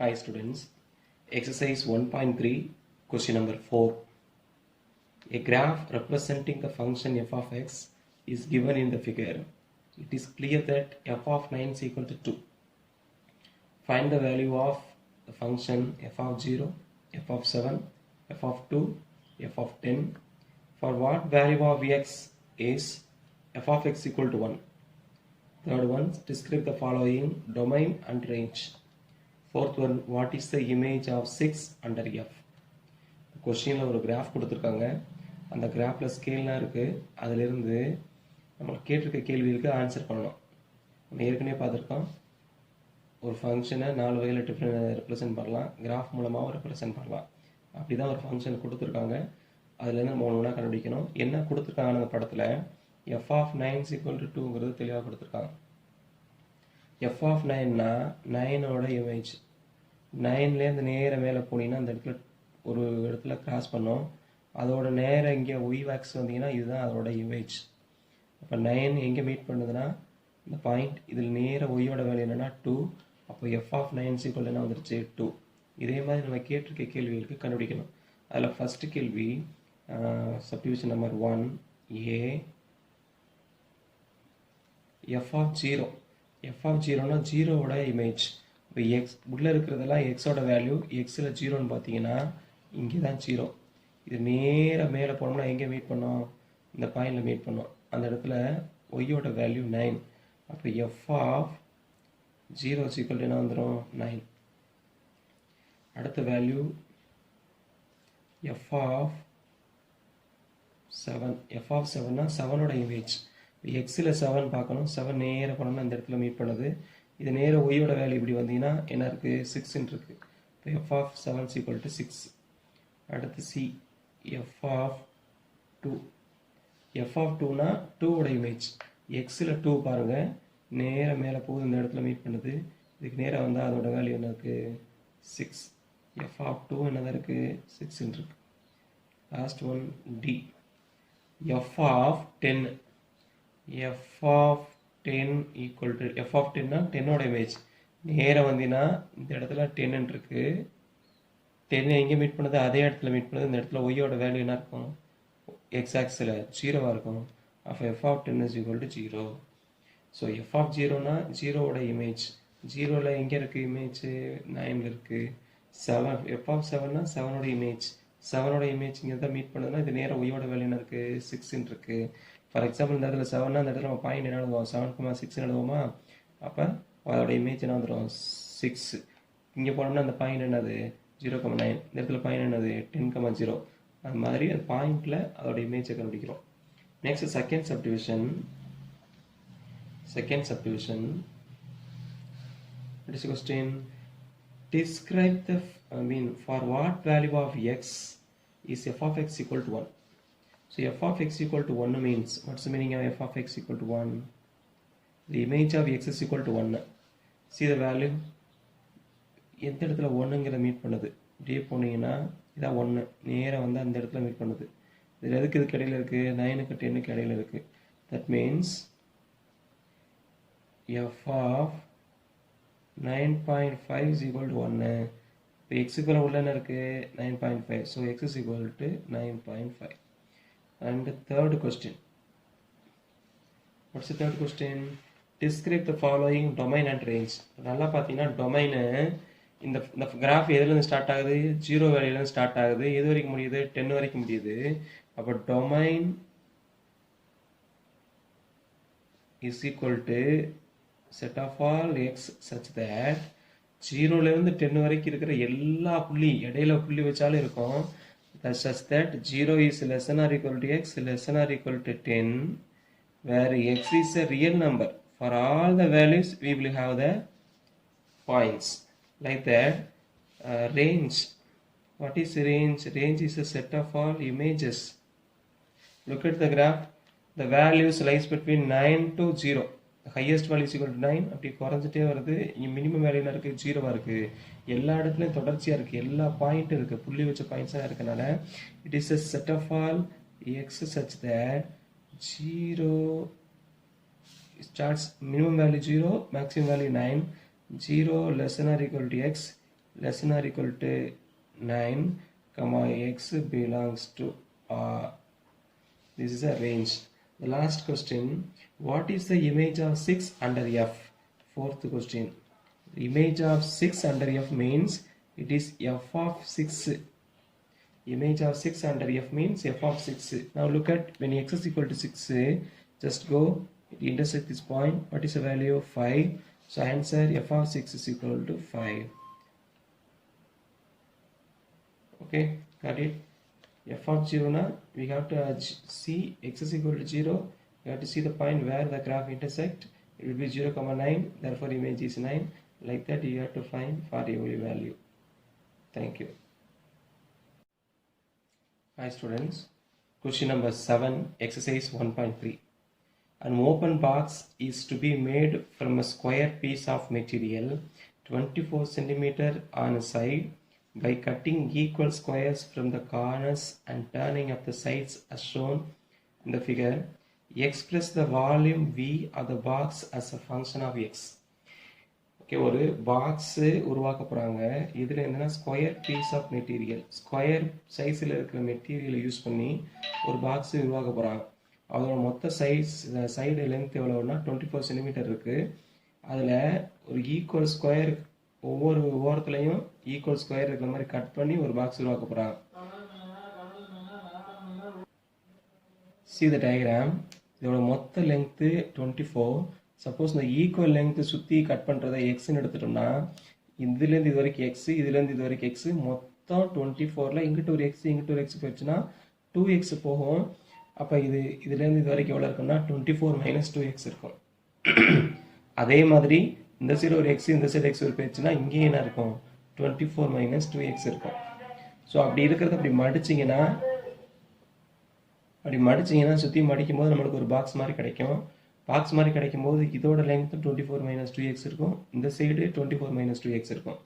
Hi students, exercise 1.3, question number 4. A graph representing the function f of x is given in the figure. It is clear that f of 9 is equal to 2. Find the value of the function f of 0, f of 7, f of 2, f of 10. For what value of x is f of x equal to 1. Third one, describe the following domain and range. Fourth one, what is the image of 6 under f? கொஸ்டினில் ஒரு graph கொடுத்துருக்காங்க. அந்த கிராஃபில் ஸ்கேல்லாம் இருக்குது. அதிலிருந்து நம்ம கேட்டிருக்க கேள்விகளுக்கு answer பண்ணணும். நம்ம ஏற்கனவே பார்த்துருக்கோம், ஒரு ஃபங்க்ஷனை 4 வகையில் ரெப்ரசென்ட் பண்ணலாம், கிராஃப் மூலமாகவும் ரெப்ரசென்ட் பண்ணலாம். அப்படி தான் ஒரு ஃபங்க்ஷன் கொடுத்துருக்காங்க. அதுலேருந்து நம்ம ஒன்று கண்டுபிடிக்கணும். என்ன கொடுத்துருக்காங்க அந்த படத்தில் f of 9 equal to 2ங்கிறது தெளிவாக கொடுத்துருக்காங்க. f of 9னா 9ஓட இமேஜ். 9லேருந்து நேர மேலே போனீங்கன்னா அந்த இடத்துல ஒரு இடத்துல கிராஸ் பண்ணோம். அதோட நேரம் இங்கே ஒய் வேக்ஸ் வந்தீங்கன்னா இதுதான் அதோட இமேஜ். அப்போ 9 எங்கே மீட் பண்ணுதுன்னா இந்த பாயிண்ட். இதில் நேர ஒய்யோட வேல்யூ என்னென்னா 2. அப்போ எஃப் ஆஃப் 9 ஈக்குவல் என்ன வந்துருச்சு 2. இதே மாதிரி நம்ம கேட்டிருக்க கேள்விகளுக்கு கண்டுபிடிக்கணும். அதில் ஃபஸ்ட்டு கேள்வி subdivision number 1 a f of 0. F of 0னா 0வோட இமேஜ். இப்போ எக்ஸ் உள்ளே இருக்கிறதெல்லாம் எக்ஸோட வேல்யூ. எக்ஸில் 0ன்னு பார்த்தீங்கன்னா இங்கே தான் 0. இது நேராக மேலே போனோம்னா எங்கே மீட் பண்ணோம், இந்த பாயிண்டில் மீட் பண்ணோம். அந்த இடத்துல ஒய்யோட வேல்யூ 9. அப்போ எஃப் ஆஃப் 0 ஈக்குவல் என்ன வந்துடும் 9. அடுத்த value f of 7. F of 7னா 7ஓட இமேஜ். எக்ஸில் 7 பார்க்கணும். 7 நேராக போனோம்னா இந்த இடத்துல மீட் பண்ணுது. இது நேராக ஒய்யோட வேல்யூ இப்படி வந்தீங்கன்னா என்ன இருக்குது 6ன்னு இருக்குது. இப்போ எஃப் ஆஃப் 7 ஈக்குவல் டு 6. அடுத்து c f of 2. F of 2னா 2ஓட இமேஜ். எக்ஸில் 2 பாருங்கள், நேராக மேலே போகுது, இந்த இடத்துல மீட் பண்ணுது. இதுக்கு நேராக வந்தால் அதோட வேல்யூ என்ன இருக்குது 6. எஃப் ஆஃப் 2 என்னதான் இருக்குது 6ன்னு இருக்குது. Last one d f of 10. F of 10 equal to f of 10னா 10ஓட இமேஜ். நேராக வந்தீங்கன்னா இந்த இடத்துல 10ன்னு இருக்குது. 10 எங்கே மீட் பண்ணுது, அதே இடத்துல மீட் பண்ணுது. இந்த இடத்துல ஒய்யோட வேல்யூ என்ன இருக்கும், எக்ஸ் ஆக்ஸில் 0வாக இருக்கும். அப்போ f of 10 is equal to 0. So f of 0னா 0வோட இமேஜ். 0ல் எங்கே இருக்குது இமேஜ் 9ல் இருக்குது. 7 எஃப் ஆஃப் 7னா 7ஓட இமேஜ். 7ஓட இமேஜ் இங்கே தான் மீட் பண்ணுதுன்னா இது நேராக ஒய்யோட வேல்யூ என்ன இருக்குது 6ன்னு இருக்குது. ஃபார் எக்ஸாம்பிள் இந்த இடத்துல 7னா இந்த இடத்துல நம்ம பாயிண்ட் என்ன எழுதுவோம் 7,6 எழுதுவோமா. அப்போ அதோட இமேஜ் என்ன வந்துடும் 6. இங்கே போனோம்னா அந்த பாயிண்ட் என்னது 0,9. இந்த இடத்துல பாயிண்ட் என்னது 10,0. அது மாதிரி அந்த பாயிண்டில் அதோட இமேஜை கண்டுபிடிக்கிறோம். Next second subdivision. What is the question? Describe the for what value of x is f of x equal to 1? So f of x equal to 1 means, what's the meaning of f of x equal to 1? The image of x is equal to 1. See the value. எந்த இடத்துல 1ங்கிற meet பண்ணுது, இப்படியே போனீங்கன்னா இதான் 1. நேராக வந்து அந்த இடத்துல மீட் பண்ணுது. இதில் எதுக்கு இதுக்கு இடையில இருக்குது 9க்கு 10க்கு இடையில இருக்குது. That means F of 9.5 is equal to 1. இப்போ எக்ஸுக்குள்ள உள்ள என்ன இருக்குது 9.5. So X is equal to 9.5. And third question. What's the third question? Describe the following domain and range. நல்லா பார்த்தீங்கன்னா டொமைனு இந்த கிராஃப் எதுலேருந்து ஸ்டார்ட் ஆகுது 0 வேல்யூலேருந்து ஸ்டார்ட் ஆகுது. எது வரைக்கும் முடியுது 10 வரைக்கும் முடியுது. அப்போ domain is equal to set of all x such that 0லேருந்து 10 வரைக்கும் இருக்கிற எல்லா புள்ளி இடையில புள்ளி வச்சாலும் இருக்கும். such that 0 is less than or equal to x, less than or equal to 10, where x is a real number. For all the values we will have the points. Like that, range. What is range? Range is a set of all images. Look at the graph. The values lies between 9 to 0. The highest value is equal to 9. அப்படி குறைஞ்சிட்டே வருது. Minimum value என்ன இருக்குது 0வாக இருக்குது. எல்லா இடத்துலையும் தொடர்ச்சியாக இருக்குது. எல்லா பாயிண்ட்டும் இருக்குது. புள்ளி வச்ச பாயிண்ட்ஸாக இருக்கனால it is a set of all x such that 0 starts minimum value 0, maximum value 9. 0 less than or equal to x, less than or equal to 9, comma x belongs to R. This is a range. The last question, what is the image of 6 under F? Fourth question, the image of 6 under F means it is f of 6. Image of 6 under F means f of 6. Now look at when x is equal to 6, just go, it intersect this point. What is the value? 5. So answer f of 6 is equal to 5. Okay, got it? F of 0 na, we have to see x is equal to 0. We have to see the point where the graph intersect. It will be 0, 9. Therefore image is 9. Like that you have to find for every value. Thank you. Hi students. Question number 7, exercise 1.3. An open box is to be made from a square piece of material 24 cm on a side by cutting equal squares from the corners and turning up the sides as shown in the figure. Express the volume V of the box as a function of x. Okay, ஒரு box உருவாக்க போறாங்க. இதுல என்னன்னா square piece of material, square சைஸ்ல இருக்கிற மெட்டீரியலை use பண்ணி ஒரு பாக்ஸ் உருவாக்க போறாங்க. அதோட மொத்த சைடு லென்த் எவ்வளவுன்னா 24 சென்டிமீட்டர் இருக்கு. அதுல ஒரு ஈக்குவல் ஸ்கொயர், ஒவ்வொரு ஓரத்துலையும் ஈக்குவல் ஸ்கொயர் இருக்கிற மாதிரி கட் பண்ணி ஒரு பாக்ஸ் உருவாக்க போறாங்க. See the diagram. இதோட மொத்த லென்த் 24. சப்போஸ் இந்த ஈக்குவல் லென்த் சுற்றி கட் பண்ணுறதை எக்ஸ்ன்னு எடுத்துட்டோம்னா, இதுலேருந்து இது வரைக்கும் எக்ஸ், இதுலேருந்து இது வரைக்கும் எக்ஸ், மொத்தம் 24ல் இங்கிட்ட ஒரு எக்ஸ் இங்கிட்ட ஒரு எக்ஸ் போயிடுச்சுன்னா 2x போகும். அப்போ இதுலேருந்து இது வரைக்கும் எவ்வளோ இருக்குன்னா 24 - 2x இருக்கும். அதே மாதிரி இந்த சைடு ஒரு எக்ஸ் இந்த சைடு எக்ஸ் ஒரு போயிடுச்சுன்னா இங்கேயும் என்ன இருக்கும்? 24 - 2x இருக்கும். ஸோ அப்படி இருக்கிறத அப்படி மடிச்சிங்கன்னா சுற்றி மடிக்கும் போது நம்மளுக்கு ஒரு பாக்ஸ் மாதிரி கிடைக்கும். பாக்ஸ் மாதிரி கிடைக்கும் போது இதோட லென்த் 24 - 2x இருக்கும், இந்த சைடு 24 - 2x இருக்கும்.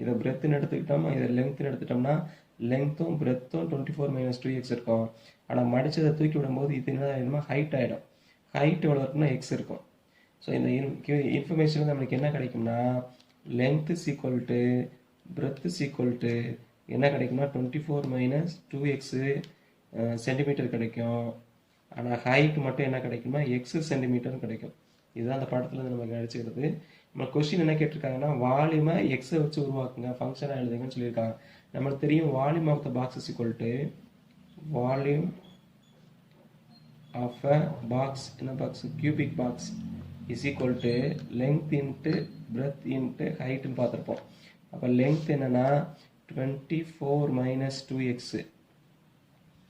இதை பிரெத்துன்னு எடுத்துக்கிட்டோம், இதை லென்த்னு எடுத்துட்டோம்னா லென்த்தும் பிரெத்தும் 24 - 2x இருக்கும். ஆனால் மடிச்சதை தூக்கி விடும்போது இது என்ன ஹைட் ஆகிடும். ஹைட் எவ்வளோ இருக்குன்னா எக்ஸ் இருக்கும். ஸோ இந்த இன்ஃபர்மேஷன் நம்மளுக்கு என்ன கிடைக்கும்னா length is equal to breadth is equal to என்ன கிடைக்கும்னா 24 - 2x சென்டிமீட்டர் கிடைக்கும். ஆனால் ஹைட் மட்டும் என்ன கிடைக்கும்னா எக்ஸ் சென்டிமீட்டர் கிடைக்கும். இதுதான் அந்த படத்தில் நம்ம கிடைச்சிக்கிறது. நம்ம கொஸ்டின் என்ன கேட்டிருக்காங்கன்னா வால்யூமை எக்ஸை வச்சு உருவாக்குங்க, ஃபங்க்ஷனாக எழுதுங்கன்னு சொல்லியிருக்காங்க. நம்மளுக்கு தெரியும் volume of the box is equal to volume of a box, என்ன box? Cubic box is equal to length into breadth into ஹைட்டுன்னு பார்த்துருப்போம். அப்போ லென்த் என்னன்னா 24 - 2x,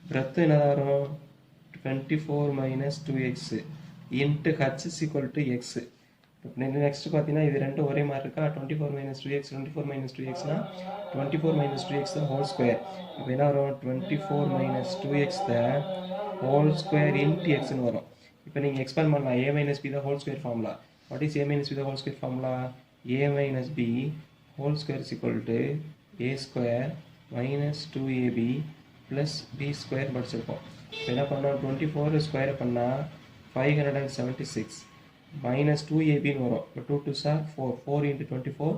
பிரெத் என்ன வரும் 24 - 2x into h is equal to x. Next பார்த்தீங்கன்னா இது ரெண்டும் ஒரே மாதிரி இருக்கா? 24 - 2x 24 - 2xனா 24 - 2x தான் ஹோல் ஸ்கொயர். இப்போ என்ன வரும்? 24 - 2x தான் ஹோல் ஸ்கொயர் இன்ட்டு எக்ஸ்ன்னு வரும். இப்போ நீங்கள் எக்ஸ்பேண்ட் பண்ணலாம். a - b தான் whole square formula. What is a - b தான் whole square formula? a - b whole square is equal to a square minus 2ab plus b square படிச்சிருக்கோம். இப்போ என்ன பண்ணோம்? 24 ஸ்கொயர் பண்ணால் 576 மைனஸ் 2abன்னு வரும். இப்போ 2 2s are 4, 4 × 24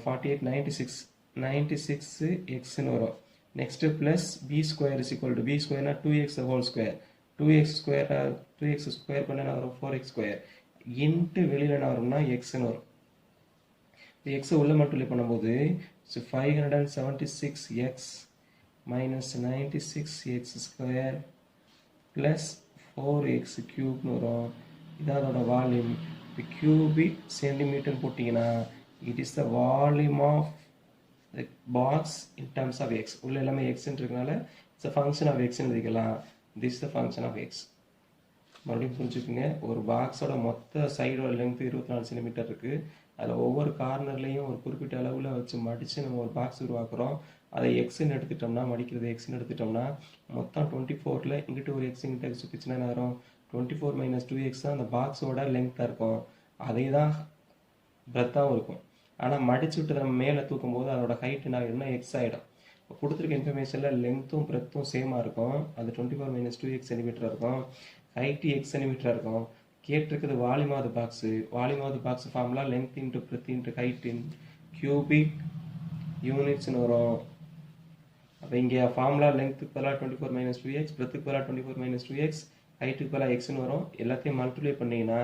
48 96 எக்ஸ்ன்னு வரும். Next plus b square is equal to b ஸ்கொயர்னா 2x whole square, 2x square பண்ண என்ன வரும்? 4x ஸ்கொயர் இன்ட்டு வெளியில் என்ன வரும்னா எக்ஸ்ன்னு வரும். இப்போ எக்ஸை உள்ள மல்டிப்ளை பண்ணும்போது 576x minus 96x square plus 4x cube வரும். இதான் அதோட வால்யூம். இப்போ cubic centimeter போட்டிங்கன்னா it is the volume of the box in terms of x. உள்ள எல்லாமே x இருக்கனால it's a function of x எழுதிக்கலாம். This is the function of x. மறுபடியும் புரிஞ்சுக்குங்க. ஒரு பாக்ஸோட மொத்த சைடோட லென்த் 24 சென்டிமீட்டர் இருக்குது. அதில் ஒவ்வொரு கார்னர்லையும் ஒரு குறிப்பிட்ட அளவில் வச்சு மடித்து நம்ம ஒரு பாக்ஸ் உருவாக்குறோம். அதை எக்ஸ்ன்னு எடுத்துட்டோம்னா, மடிக்கிறது எக்ஸ்ன்னு எடுத்துட்டோம்னா மொத்தம் 24ல் இங்கிட்ட ஒரு எக்ஸ் இங்கிட்ட எக்ஸ் சுற்றிச்சுன்னா என்ன வரும்? 24 - 2x தான் அந்த பாக்ஸோட லென்த்தாக இருக்கும். அதே தான் பிரெத்தாகவும் இருக்கும். ஆனால் மடிச்சு விட்டு நம்ம மேலே தூக்கும் போது அதோட ஹைட் என்ன ஆகிடும்னா எக்ஸ் ஆகிடும். இப்போ கொடுத்துருக்க இன்ஃபர்மேஷனில் லென்த்தும் பிரெத்தும் சேமாக இருக்கும். அது 24 - 2x சென்டிமீட்டர் இருக்கும். ஹைட்டு எக்ஸ் சென்டிமீட்டராக இருக்கும். கேட்டிருக்குது volume of the box. Volume of the box formula length into breadth into height in cubic யூனிட்ஸ்னு வரும். அப்போ இங்கே ஃபார்முலா லென்த்துக்கு பதிலாக 24 மைனஸ் 2x, பிரெத்துக்கு பதிலாக 24 மைனஸ் 2x, ஹைட்டுக்கு பதிலாக எக்ஸ்னு வரும். எல்லாத்தையும் மல்டிப்ளை பண்ணிங்கன்னா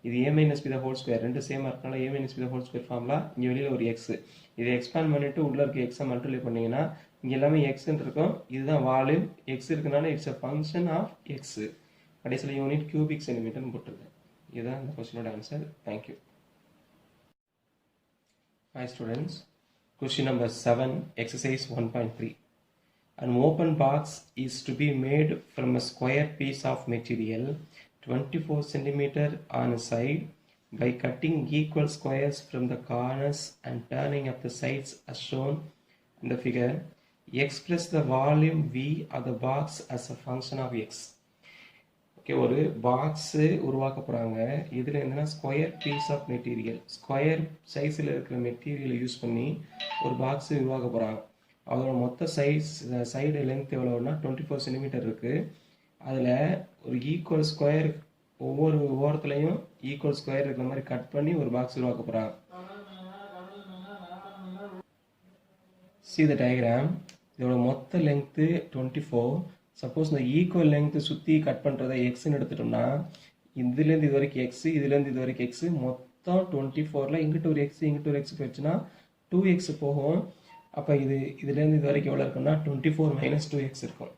இது a minus B the whole square, ரெண்டு சேமாக இருக்கனால a minus B the whole square formula. இங்கே வெளியில் ஒரு எக்ஸ், இதை எக்ஸ்பேண்ட் பண்ணிவிட்டு உள்ளே இருக்க எக்ஸை மல்டிப்ளை பண்ணிங்கன்னா இங்கே எல்லாமே எக்ஸ்ன்னு இருக்கும். இதுதான் வால்யூம். எக்ஸ் இருக்கனால it's a function of x. கடைசியில் யூனிட் கியூபிக் சென்டிமீட்டர்னு போட்டிருக்கேன். இதுதான் இந்த கொஸ்டினோட answer. Thank you. Hi students, question number 7, exercise 1.3. An open box is to be made from a square piece of material 24 cm on a side by cutting equal squares from the corners and turning up the sides as shown in the figure. Express the volume V of the box as a function of x. Okay, ஒரு box உருவாக்க போகிறாங்க. இதில் என்னென்னா square piece of material, square சைஸில் இருக்கிற மெட்டீரியலை use பண்ணி ஒரு பாக்ஸு உருவாக்க போகிறாங்க. அதோட மொத்த சைடு லென்த் எவ்வளோன்னா 24 சென்டிமீட்டர் இருக்குது. அதில் ஒரு ஈக்குவல் ஸ்கொயர், ஒவ்வொரு ஓரத்துலையும் ஈக்குவல் ஸ்கொயர் இருக்கிற மாதிரி கட் பண்ணி ஒரு பாக்ஸ் உருவாக்க போகிறாங்க. See the diagram. இதோட மொத்த லென்த்து 24. சப்போஸ் இந்த ஈக்குவல் லென்த்து சுற்றி கட் பண்ணுறதை எக்ஸ்ன்னு எடுத்துட்டோம்னா இதுலேருந்து இது வரைக்கும் எக்ஸு, இதுலேருந்து இது வரைக்கும் எக்ஸு, மொத்தம் 24ல் இங்கிட்ட ஒரு எக்ஸு இங்கிட்ட ஒரு எக்ஸ் போயிடுச்சுன்னா 2x போகும். அப்போ இதுலேருந்து இது வரைக்கும் எவ்வளோ இருக்குன்னா 24 மைனஸ் 2x இருக்கும்.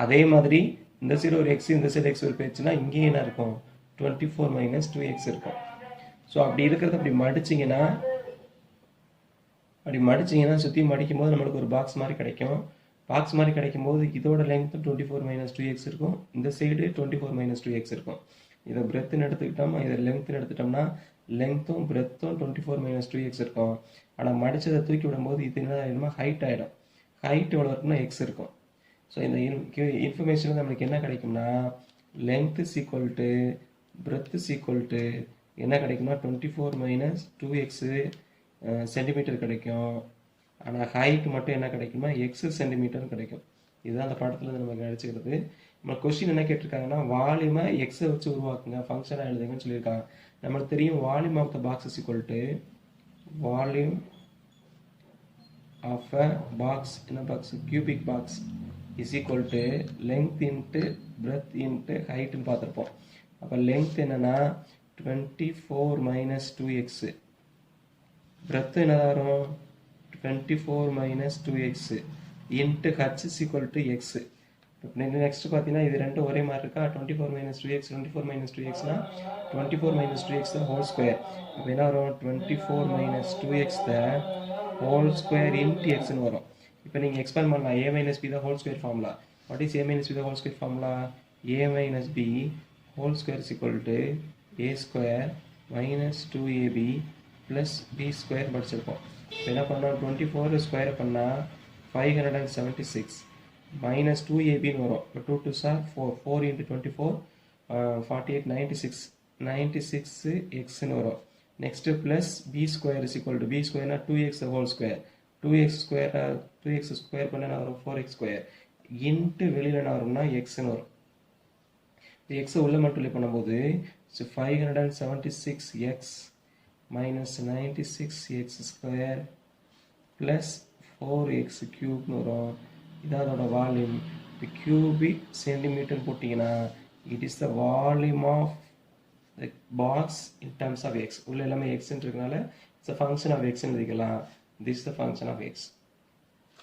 அதே மாதிரி இந்த சைடு ஒரு எக்ஸ் இந்த சைடு எக்ஸ் ஒரு போயிடுச்சுன்னா இங்கேயும் என்ன இருக்கும் 24 மைனஸ் 2x இருக்கும். ஸோ அப்படி இருக்கிறத அப்படி மடிச்சிங்கன்னா சுற்றி மடிக்கும் போது நம்மளுக்கு ஒரு பாக்ஸ் மாதிரி கிடைக்கும். பாக்ஸ் மாதிரி கிடைக்கும் போது இதோட லென்த்து 24 மைனஸ் 2x இருக்கும், இந்த சைடு 24 மைனஸ் 2x இருக்கும். இதை பிரெத்துன்னு எடுத்துக்கிட்டோம்னா இதை லென்த்துன்னு எடுத்துட்டோம்னா லென்த்தும் பிரெத்தும் 24 மைனஸ் 2x இருக்கும். ஆனால் மடிச்சதை தூக்கி விடும்போது இது என்ன ஹைட் ஆகிடும். ஹைட் எவ்வளோ இருக்குன்னா எக்ஸ் இருக்கும். ஸோ இந்த இன்ஃபர்மேஷன் நம்மளுக்கு என்ன கிடைக்கும்னா length is equal to breadth is equal to என்ன கிடைக்கும்னா 24 மைனஸ் 2x சென்டிமீட்டர் கிடைக்கும். ஆனால் ஹைட் மட்டும் என்ன கிடைக்குமா எக்ஸ் சென்டிமீட்டர் கிடைக்கும். இதுதான் அந்த பாடத்தில் நமக்கு கிடைச்சிக்கிறது. நம்ம கொஸ்டின் என்ன கேட்டிருக்காங்கன்னா வால்யூமை எக்ஸை வச்சு உருவாக்குங்க, ஃபங்க்ஷனாக எழுதுங்கன்னு சொல்லியிருக்காங்க. நம்மளுக்கு தெரியும் volume of the box is equal to volume of a box, என்ன box cubic box, is equal to length into breadth into ஹைட்டுன்னு பார்த்துருப்போம். அப்போ லென்த் என்னென்னா 24 மைனஸ் 2x, பிரெத் என்ன வரும் 24 minus 2x into h is equal to x. Next பார்த்தீங்கன்னா இது ரெண்டும் ஒரே மாதிரி இருக்கா. 24 மைனஸ் 2x 24 மைனஸ் 2xனா 24 minus 2x the whole square. அப்போ என்ன வரும் 24 minus 2x the whole square into எக்ஸ்ன்னு வரும். இப்போ நீங்கள் எக்ஸ்பேண்ட் பண்ணலாம் a minus B the whole square formula. What is a minus B the whole square formula? a minus b whole square is equal to a square minus 2ab plus b square படிச்சிருப்போம். இப்போ என்ன பண்ணோம் 24 square பண்ணால் 576 minus 2abன்னு வரும். இப்போ 2 2 sir 4, 4 into 24 48 96 எக்ஸ்ன்னு வரும். Next plus b square is equal to b ஸ்கொயர்னா 2x whole square, 2x square பண்ண என்ன வரும் 4x ஸ்கொயர் இன்ட்டு வெளியில் என்ன வரும்னா எக்ஸ்ன்னு வரும். இந்த எக்ஸை உள்ள மல்டிப்ளை பண்ணும்போது 576x minus 96x square plus 4x கியூப்னு வரும். இதான் அதோட வால்யூம். இப்போ கியூபிக் சென்டிமீட்டர் போட்டிங்கன்னா it is the volume of the box in terms of X. உள்ள எல்லாமே எக்ஸ்ன்னு இருக்கனால இட்ஸ் அ ஃபங்க்ஷன் ஆஃப் எக்ஸ்ன்னு எழுதிக்கலாம். This the function of X.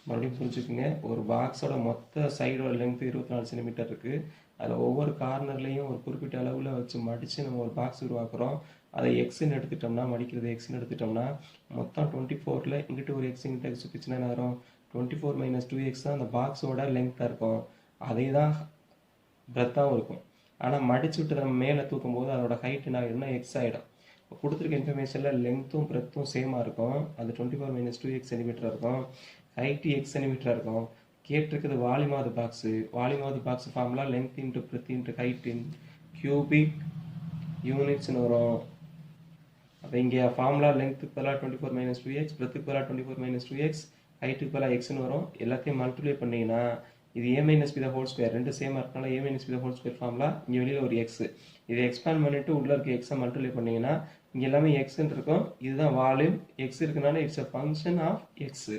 மறுபடியும் புரிஞ்சுக்கோங்க, ஒரு பாக்ஸோட மொத்த சைடோட லென்த் 24 சென்டிமீட்டர் இருக்குது. அதில் ஒவ்வொரு கார்னர்லையும் ஒரு குறிப்பிட்ட அளவில் வச்சு மடித்து நம்ம ஒரு பாக்ஸ் உருவாக்குறோம். அதை எக்ஸ்ன்னு எடுத்துட்டோம்னா மடிக்கிறது எக்ஸ்ன்னு எடுத்துட்டோம்னா மொத்தம் 24ல் இங்கிட்ட ஒரு எக்ஸ் இங்கிட்ட சுற்றிச்சுன்னா என்ன வரும் 24 மைனஸ் 2x தான் அந்த பாக்ஸோட லென்த்தாக இருக்கும். அதே தான் பிரெத்தாகவும் இருக்கும். ஆனால் மடிச்சு விட்டு நம்ம மேலே தூக்கும் போது அதோட ஹைட் என்ன ஆகிடும்னா எக்ஸ் ஆகிடும். இப்போ கொடுத்துருக்க இன்ஃபர்மேஷனில் லென்த்தும் பிரெத்தும் சேமாக இருக்கும். அது 24 மைனஸ் 2x சென்டிமீட்டர் இருக்கும். ஹைட்டு எக்ஸ் சென்டிமீட்டராக இருக்கும். கேட்டிருக்குது volume of the box. Volume of the box formula length into breadth into height in cubic யூனிட்ஸ்னு வரும். அப்போ இங்கே ஃபார்முலா லென்த்துக்கு பதிலாக 24 மைனஸ் 2x, பிரெத்துக்கு பதிலாக 24 மைனஸ் 2x, ஹைட்டுக்கு பதிலாக எக்ஸ்ன்னு வரும். எல்லாத்தையும் மல்டிப்ளை பண்ணிங்கன்னா இது a minus B the whole square, ரெண்டு சேமாக இருக்கனால a minus B the whole square formula. இங்கே வெளியில் ஒரு எக்ஸ், இதை எக்ஸ்பேண்ட் பண்ணிவிட்டு உள்ளே இருக்க எக்ஸை மல்டிப்ளை பண்ணிங்கன்னா இங்கே எல்லாமே எக்ஸ்ன்னு இருக்கும், இதுதான் வால்யூம், எக்ஸ் இருக்கனால it's a function of x.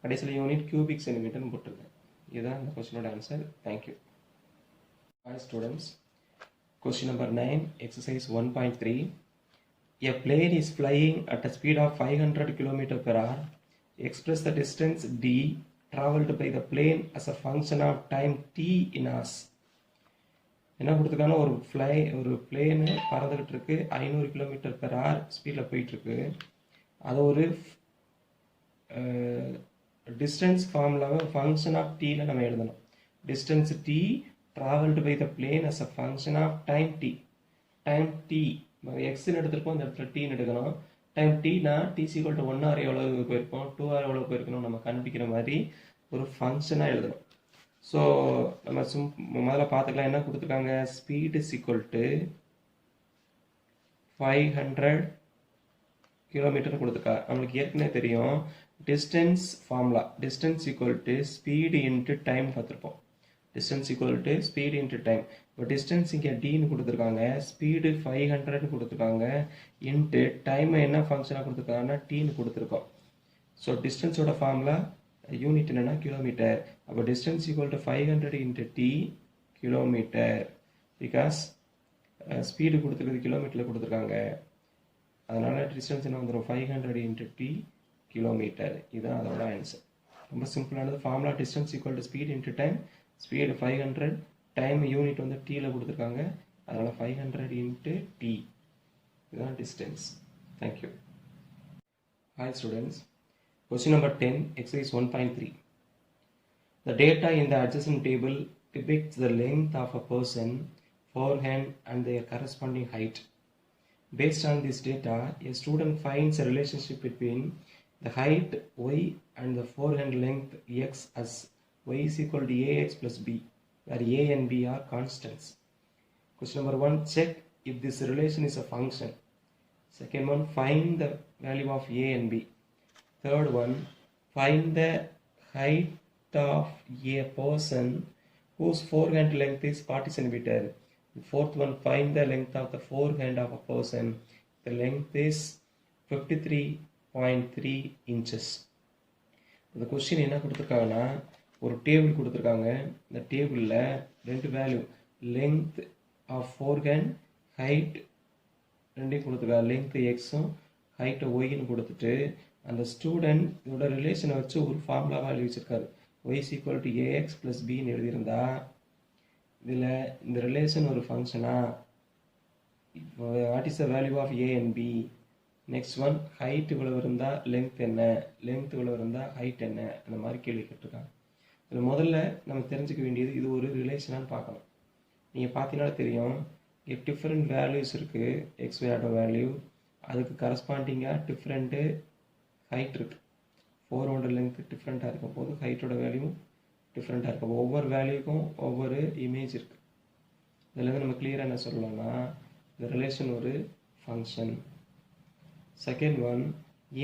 கடைசியில் யூனிட் கியூபிக் சென்டிமீட்டர்னு போட்டிருக்கேன். இதுதான் இந்த கொஸ்டினோட answer. Thank you. Hi students, question number 9, exercise 1.3. A plane is flying at a speed of 500 km per hour. Express the distance d traveled by the plane as a function of time t in hours. என்ன கொடுத்துருக்காங்க, ஒரு plane பறந்துகிட்டு இருக்கு, 500 km per hour ஸ்பீடில் போயிட்டுருக்கு. அதை ஒரு distance ஃபார்முலாவை function of டீயில் நம்ம எழுதணும். Distance t travelled by the plane as a function of time t. Time t எக்ஸ்ன்னு எடுத்துருப்போம், இந்த இடத்துல டீன்னு எடுக்கணும். டைம் டீனா டி ஈக்குவல் டு 1 ஹவர் எவ்வளோ போயிருக்கோம், 2 ஹவர் எவ்வளோ போயிருக்கணும் நம்ம கண்டுபிடிக்கிற மாதிரி ஒரு ஃபங்க்ஷனாக எழுதணும். ஸோ நம்ம முதல்ல பார்த்துக்கலாம். என்ன கொடுத்துருக்காங்க, speed is equal to 500 kilometre கொடுத்துருக்கா. நம்மளுக்கு ஏற்கனவே தெரியும் distance formula, distance equal to speed into time பார்த்துருப்போம். Distance equal to speed into time. இப்போ டிஸ்டன்ஸ் இங்கே டின்னு கொடுத்துருக்காங்க, ஸ்பீடு 500 கொடுத்துருக்காங்க, இன்ட்டு டைமை என்ன ஃபங்க்ஷனாக கொடுத்துருக்காங்கன்னா டீன்னு கொடுத்துருக்கோம். ஸோ டிஸ்டன்ஸோட ஃபார்முலா யூனிட் என்னென்னா கிலோமீட்டர். அப்போ distance equal to 500 into t kilometre. Because speed கொடுத்துருக்குது கிலோமீட்டரில் கொடுத்துருக்காங்க, அதனால் டிஸ்டன்ஸ் என்ன வந்துடும், 500 இன்ட்டு டி கிலோமீட்டர். இதுதான் அதோட ஆன்சர். ரொம்ப சிம்பிளானது formula. Distance equal to speed into time. Speed 500, time unit வந்து டீயில் கொடுத்துருக்காங்க, அதனால் 500 இன்ட்டு டி. இதுதான் distance. Thank you. Hi students, question number 10, exercise 1.3. The data in the adjacent table depicts the length of a person, forehand and their corresponding height. Based on this data, a student finds a relationship between the height y and the forehand length x as y is equal to ax plus b, where a and b are constants. Question number 1, check if this relation is a function. Second one, find the value of a and b. Third one, find the height of a person whose forehand length is 40 centimeter. The fourth one, find the length of the forehand of a person. The length is 53.3 inches. இந்த question என்ன கொடுத்துருக்காங்கன்னா, ஒரு table கொடுத்துருக்காங்க. இந்த டேபிளில் ரெண்டு value, length of forehand, height ரெண்டையும் கொடுத்துருக்காங்க. லென்த் எக்ஸும் ஹைட்டை ஒய்ன்னு கொடுத்துட்டு அந்த ஸ்டூடெண்ட் இதோட ரிலேஷனை வச்சு ஒரு ஃபார்முலாவாக எழுதி வச்சிருக்காரு. Y is equal to a x plus பின்னு எழுதியிருந்தா இதில் இந்த ரிலேஷன் ஒரு ஃபங்க்ஷனா, what is the value of a and b. Next one, height இவ்வளவு இருந்தால் லென்த் என்ன, லென்த் இவ்வளவு இருந்தால் ஹைட் என்ன, அந்த மாதிரி கேள்வி கேட்டிருக்காங்க. இதில் முதல்ல நம்ம தெரிஞ்சுக்க வேண்டியது இது ஒரு ரிலேஷனான்னு பார்க்கணும். நீங்கள் பார்த்தீங்கன்னா தெரியும், இங்கே டிஃப்ரெண்ட் வேல்யூஸ் இருக்குது. எக்ஸ் வேல்யூ வேல்யூ அதுக்கு கரஸ்பாண்டிங்காக டிஃப்ரெண்ட்டு ஹைட் இருக்குது. ஃபோரோட லென்த் டிஃப்ரெண்ட்டாக இருக்கும் போது ஹைட்டோட வேல்யூ டிஃப்ரெண்ட்டாக இருக்கும். ஒவ்வொரு வேல்யூக்கும் ஒவ்வொரு இமேஜ் இருக்குது. இதில் நம்ம கிளியராக என்ன சொல்லலாம்னா, இந்த ரிலேஷன் ஒரு function. Second one,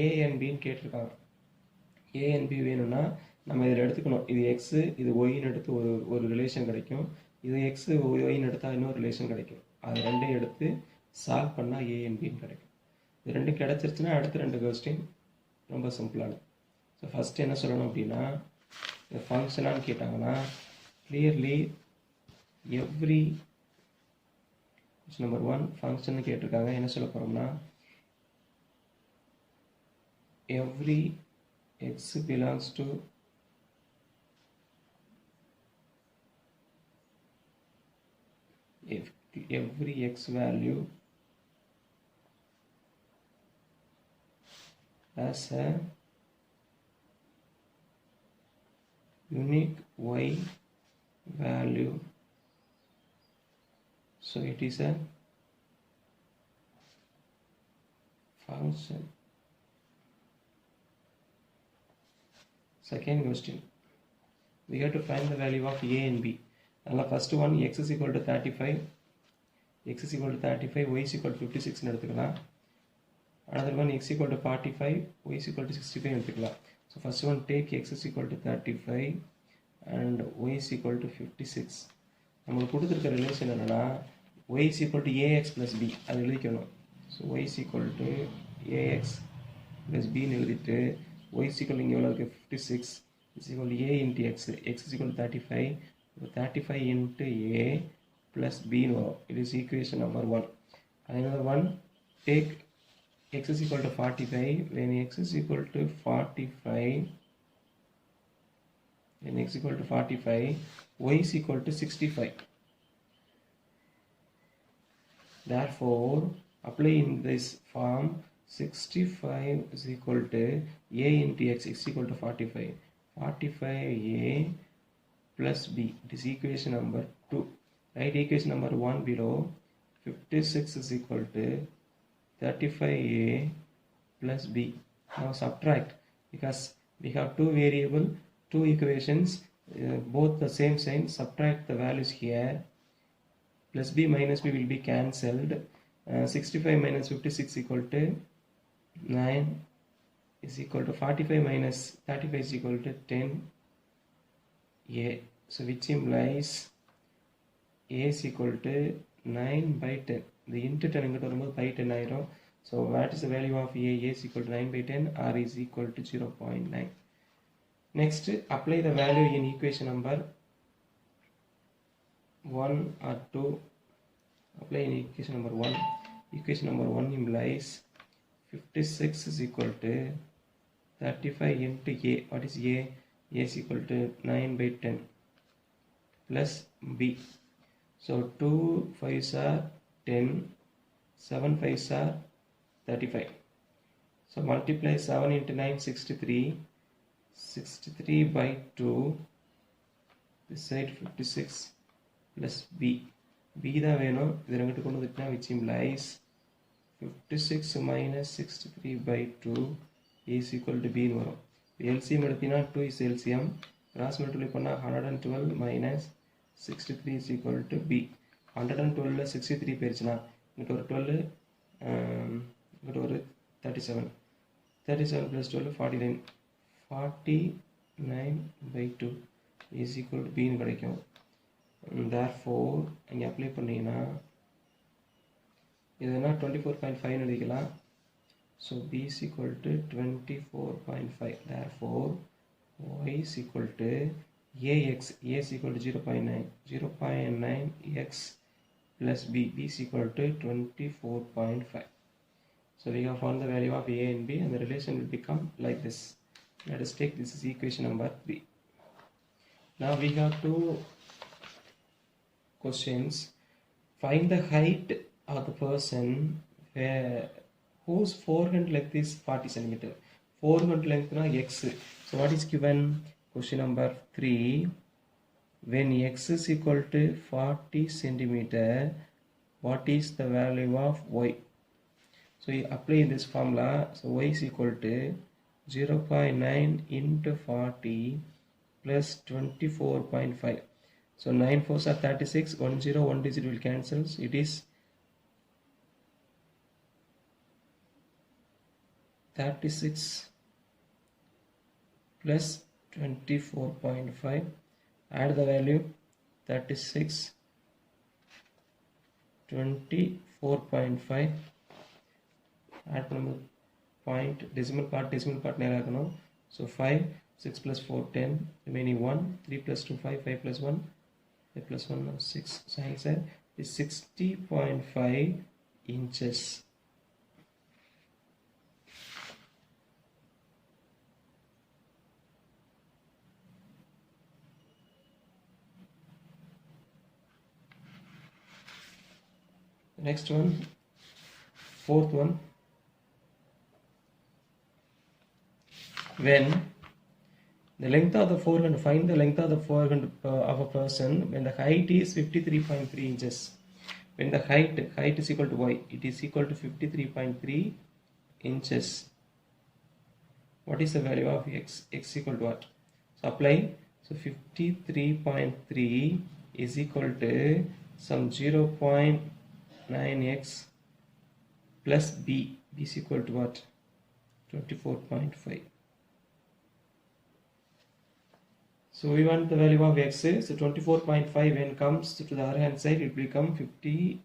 a and பின்னு கேட்டிருக்காங்க. ஏ அண்ட் பி வேணும்னா நம்ம இதில் எடுத்துக்கணும். இது எக்ஸு, இது ஒய்ன்னு எடுத்து ஒரு ரிலேஷன் கிடைக்கும். இது எக்ஸு ஒய்ன்னு எடுத்தால் இன்னொரு ரிலேஷன் கிடைக்கும். அது ரெண்டையும் எடுத்து சால்வ் பண்ணால் ஏ அண்ட் பின்னு கிடைக்கும். இது ரெண்டும் கிடச்சிருச்சுன்னா அடுத்த ரெண்டு கொஸ்டின் ரொம்ப சிம்பிளானது. ஸோ ஃபஸ்ட்டு என்ன சொல்லணும் அப்படின்னா, இந்த ஃபங்க்ஷனான்னு கேட்டாங்கன்னா கிளியர்லி எவ்ரி நம்பர் 1 ஃபங்க்ஷன் கேட்டிருக்காங்க. என்ன சொல்ல போகிறோம்னா, every X belongs to every x value as a unique y value, so it is a function. Second question, we have to find the value of a and b. Now first one, x is equal to 35, x is equal to 35, y is equal to 56 ன்னு எடுத்துக்கலாம். Another one, x equal to 45, y is equal to 65 எடுத்துக்கலாம். So first one, take x is equal to 35 and y is equal to 56. நம்மளுக்கு கொடுத்துருக்க relation என்னன்னா, y is equal to ax plus b அது எழுதிக்கணும். So y is equal to ax plus b ன்னு எழுதிட்டு y is equal இங்கே எவ்வளோ இருக்குது 56 is equal to a into x is equal to 35 35 into a plus b ன்னு வரும். It is equation number 1. Another one, take x is equal to 45 when x is equal to 45 when x is equal to 45 y is equal to 65. Therefore, apply in this form 65 is equal to a into x is equal to 45. 45a plus b. It is equation number 2. Write equation number 1 below. 56 is equal to 35a plus b. Now subtract because we have two variable, two equations, both the same sign. Subtract the values here. Plus b minus b will be cancelled. 65 minus 56 equal to 9 is equal to 45 minus 35 is equal to 10 a. So which implies a is equal to 9 by 10. The into 10 by 10 ஆயிரும். So what is the value of a? A is equal to 9 by 10. R is equal to 0.9. Next, apply the value in equation number 1 or 2. Apply in equation number 1. Equation number 1 implies 56 is equal to 35 into a. What is a? A is equal to 9 by 10 plus b. So 2 5s are 10, 7 5s are 35. So multiply 7 into 9, 63. 63 by 2. This side 56 plus b. b தான் வேணும். இது ரெண்டு கொண்டு வந்துட்டா which implies 56 minus 63 by 2 is equal to b ன்னு வரும். LCM எடுத்தீங்கன்னா 2 is LCM. Cross multiply பண்ணா 112 minus 63 is equal to b. 112 63 போயிருச்சுனா இங்கிட்ட ஒரு 12 இங்கிட்ட ஒரு 37 37 plus 12 49 49 by 2 is equal to b ன்னு கிடைக்கும். Therefore இங்க அப்ளை பண்ணீங்கன்னா இதுனா 24.5 எழுதிக்கலாம். So b is equal to 24.5. Therefore y is equal to ax. A is equal to 0.9. 0.9x plus b. B is equal to 24.5. So we have found the value of a and b and the relation will become like this. Let us take this is equation number 3. Now we have two questions. Find the height of the person whose forehead length is 40 cm. Forehead length na x. So what is given? Question number 3. When x is equal to 40 cm, what is the value of y? So you apply this formula. So y is equal to 0.9 into 40 plus 24.5. So 9 4s are 36. 1 0 1 digit will cancel. So it is 36 plus 24.5. Add the value 36 24.5. Add point decimal part நேரா இருக்கணும். So 5 6 plus 4 10 remaining 1 3 plus 2 5 5 plus 1 5 plus 1 6. So answer is 60.5 inches. Next one, fourth one. When the length of the forehead, find the length of the forehead of a person when the height is 53.3 inches. When the height is equal to y, it is equal to 53.3 inches. What is the value of x? X equal to what? So apply. So 53.3 is equal to some 0.9x plus b. B is equal to what? 24.5. So we want the value of x. So 24.5 when comes to the other hand side, it will become 53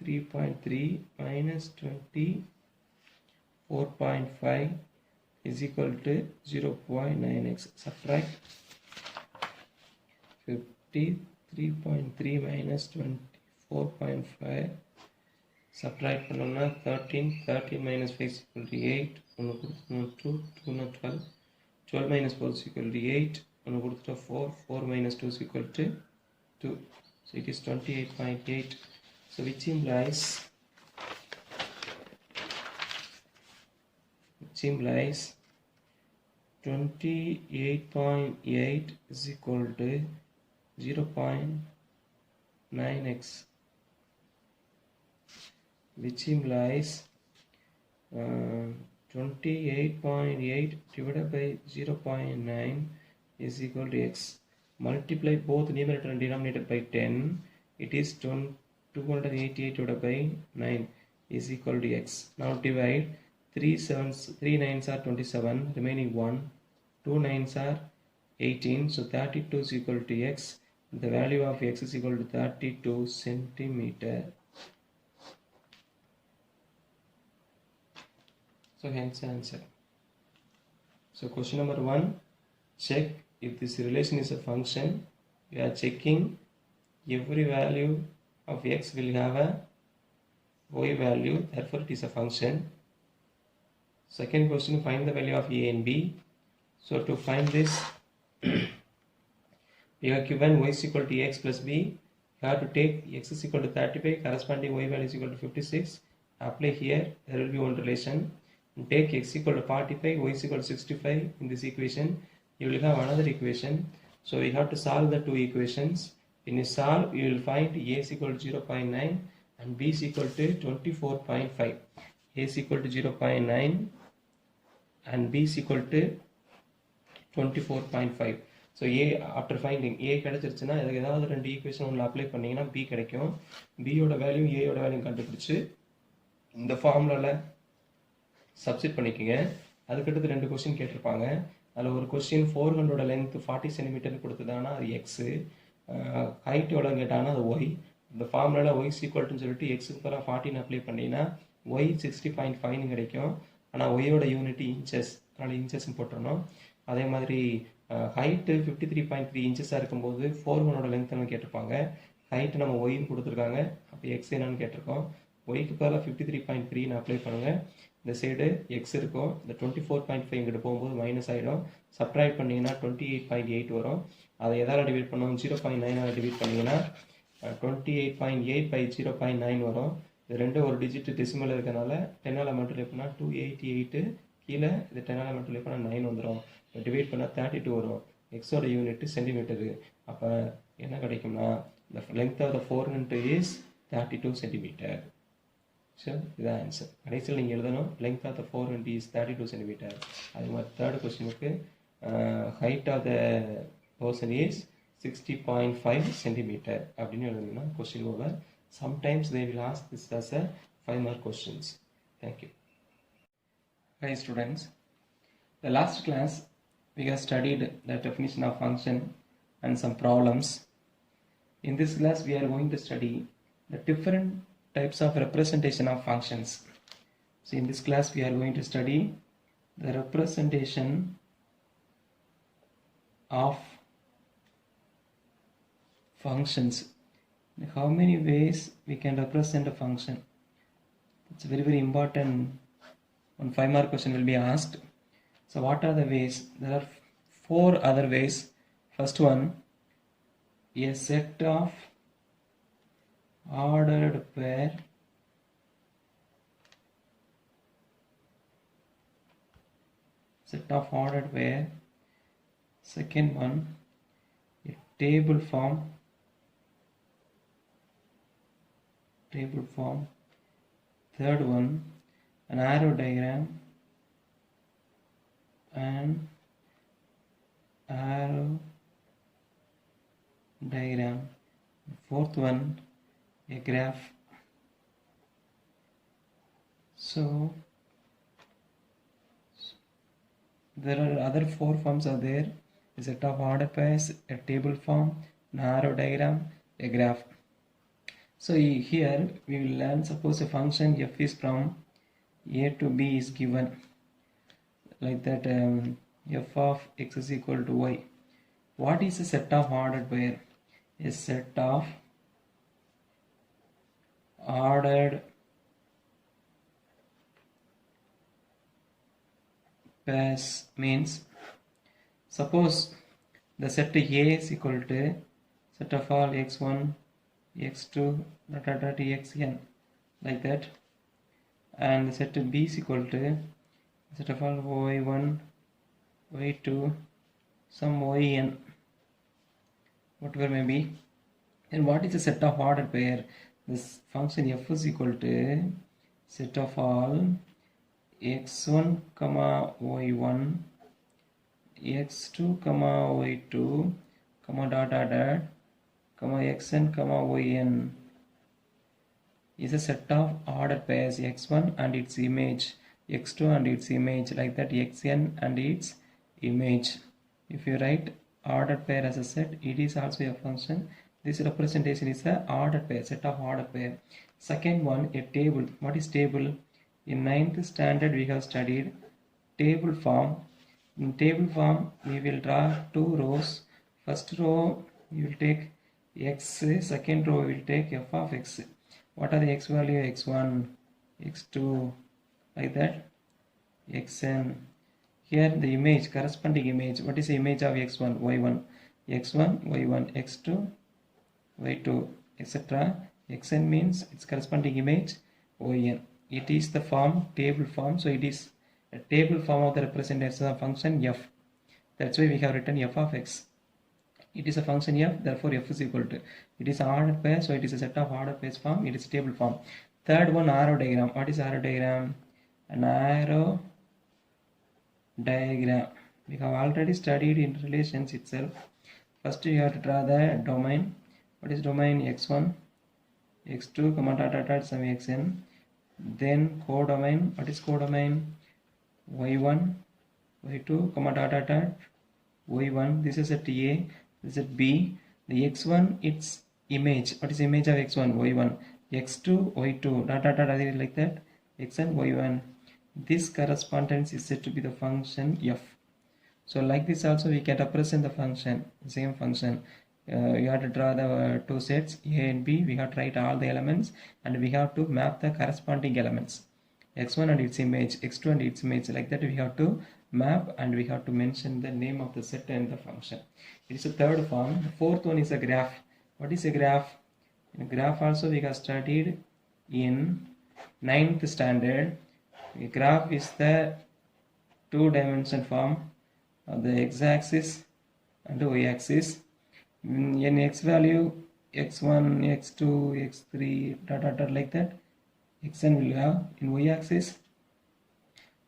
3.3 minus 24.5 is equal to 0.9x. Subtract 53.3 minus 24.5. Subtract 13. 13 minus 5 is equal to 8. 2, 12. 12 minus 4 is equal to 8. 4. 4 minus 2 is equal to 2. So it is 28.8. So which implies 28.8 is equal to 0.9x, which implies 28.8 divided by 0.9 is equal to x. Multiply both numerator and denominator by 10. It is 288 divided by 9 is equal to x. Now divide. 3 9s are 27, remaining 1. 2 9s are 18, so 32 is equal to x. The value of x is equal to 32 centimeter. So hence answer. So question number 1, check if this relation is a function. We are checking every value of x will have a y value, therefore it is a function. Second question, find the value of a and b. So to find this, we are given y is equal to x plus b. You have to take x is equal to 35, corresponding y value is equal to 56. Apply here, there will be one relation. And take x equal to 45, y is equal to 65 in this equation. You will have another equation. So we have to solve the two equations. When you solve, you will find a is equal to 0.9 and b is equal to 24.5. A is equal to 0.9 and b is equal to 24.5. So a after finding a கிடைச்சிருச்சுனா இதுக்கு ஏதாவது ரெண்டு equation ஒன்னு apply பண்ணீங்கன்னா b கிடைக்கும். b யோட value a யோட value கண்டுபிடிச்சு இந்த ஃபார்முலால சப்ஸ்டிட் பண்ணிக்கங்க. அதுக்கு அடுத்து ரெண்டு क्वेश्चन கேட்டிருப்பாங்க. அதுல ஒரு क्वेश्चन 400 லெந்த் 40 cm கொடுத்ததானா அது x, ஹைட் எவ்வளவு கேட்டானா அது y. இந்த ஃபார்முலால y = ன்னு சொல்லிட்டு x க்கு பதிலா 40 அப்ளை பண்ணீனா y 60.5 ன்னு கிடைக்கும். ஆனா y யோட யூனிட் இன்ச்சஸ், அதனால இன்ச்சஸ் போட்டுறணும். அதே மாதிரி ஹைட் 53.3 இன்ச்சஸா இருக்கும்போது 400 லெந்த் ன்னு கேட்டிருப்பாங்க. ஹைட் நம்ம y ன்னு கொடுத்திருக்காங்க. அப்ப x என்னன்னு கேட்டிருக்கோம். y க்கு பதிலா 53.3 ன்னு அப்ளை பண்ணுங்க. இந்த சைடு x இருக்கும். இந்த 24.5 இங்கிட்டு போகும்போது மைனஸ் ஆயிடும். சப்ட்ராக்ட் பண்ணீங்கன்னா 28.8 வரும். அதை எதால டிவைட் பண்ணோம், 0.9 ஆல டிவைட் பண்ணீங்கன்னா 28.8 by 0.9 வரும். இது ரெண்டு ஒரு டிஜிட் டெசிமல் இருக்கனால 10 ஆல மல்டிப்ளை பண்ணா 288, கீழே இது 10 ஆல மல்டிப்ளை பண்ணா 9 வந்துரும். டிவைட் பண்ணா 32 வரும். x ஓட யூனிட் சென்டிமீட்டர். அப்ப என்ன கிடைக்கும்னா the length of the 400 is 32 centimeter. So இது ஆன்சர். கடைசியில் நீங்க எழுதணும் length of the 400 is 32 centimeter. அதே மாதிரி தேர்ட் क्वेश्चனுக்கு height of the person is 60.5 centimeter அப்படின்னு எழுதுனீங்கன்னா question over. Sometimes they will ask this as a 5 mark questions. Thank you. Hi students. The last class we have studied the definition of function and some problems. In this class we are going to study the different types of representation of functions. So in this class we are going to study the representation of functions. How many ways we can represent a function? It's very important. One 5 mark question will be asked. So what are the ways? There are 4 other ways. First one, a set of ordered pair Second one, a table form. Third one, an arrow diagram and arrow diagram. Fourth one, a graph. So there are other 4 forms are there. A set of ordered pairs, a table form, an arrow diagram, a graph. So here we will learn, suppose a function f is from a to b is given like that, f of x is equal to y. What is a set of ordered pair? A set of ordered pairs means, suppose the set A is equal to set of all x1, x2, xn, like that, and the set B is equal to set of all y1, y2, some yn, whatever may be. And what is a set of ordered pair? This function f is equal to set of all x1 comma y1, x2 comma y2 comma dot dot dot comma xn comma yn is a set of ordered pairs x1 and its image, x2 and its image, like that, xn and its image. If you write ordered pair as a set, it is also a function. This representation is a ordered pair, set of ordered pair. Second one, a table. What is table? In 9th standard we have studied table form. In table form we will draw two rows. First row you will take x, second row we will take f of x. What are the x value? x1, x2, like that, xn. Here the image, corresponding image. What is the image of x1? y1, x1, y1, x2, y2, etc. xn means its corresponding image yn. It is the form, table form, so it is a table form of the representation of function f. That's why we have written f of x. It is a function f, therefore f is equal to, it is an ordered pair, so it is a set of ordered pairs form, it is table form. Third one, arrow diagram. What is arrow diagram? An arrow diagram we have already studied in relations itself. First you have to draw the domain. What is domain? x1, x2, comma dot dot dot some xn. Then codomain. What is codomain? y1, y2, comma dot dot dot y1. This is set A, this is set B. The x1 its image. What is image of x1? y1, x2, y2, dot dot dot, like that, xn, y1. This correspondence is said to be the function f. So like this also we can represent the function, same function. You have to draw the two sets A and B. We have to write all the elements and we have to map the corresponding elements, x1 and its image, x2 and its image, like that we have to map and we have to mention the name of the set and the function. It is a third form. The fourth one is a graph. What is a graph? In a graph also we have studied in 9th standard. A graph is the two-dimensional form of the x-axis and the y-axis. In x value, x1, x2, x3, dot dot dot, like that. xn will have in y-axis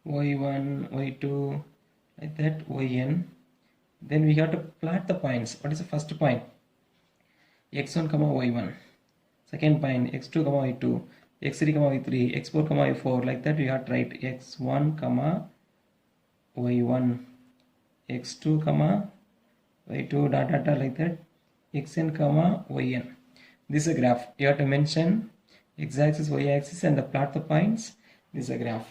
y1, y2, like that, yn. Then we have to plot the points. What is the first point? x1 comma y1. Second point x2 comma y2, x3 comma y3, x4 comma y4, like that we have to write x1 comma y1, x2 comma y2, dot dot dot, like that, xn comma yn. This is a graph. You have to mention x-axis, y-axis and the plot the points. This is a graph.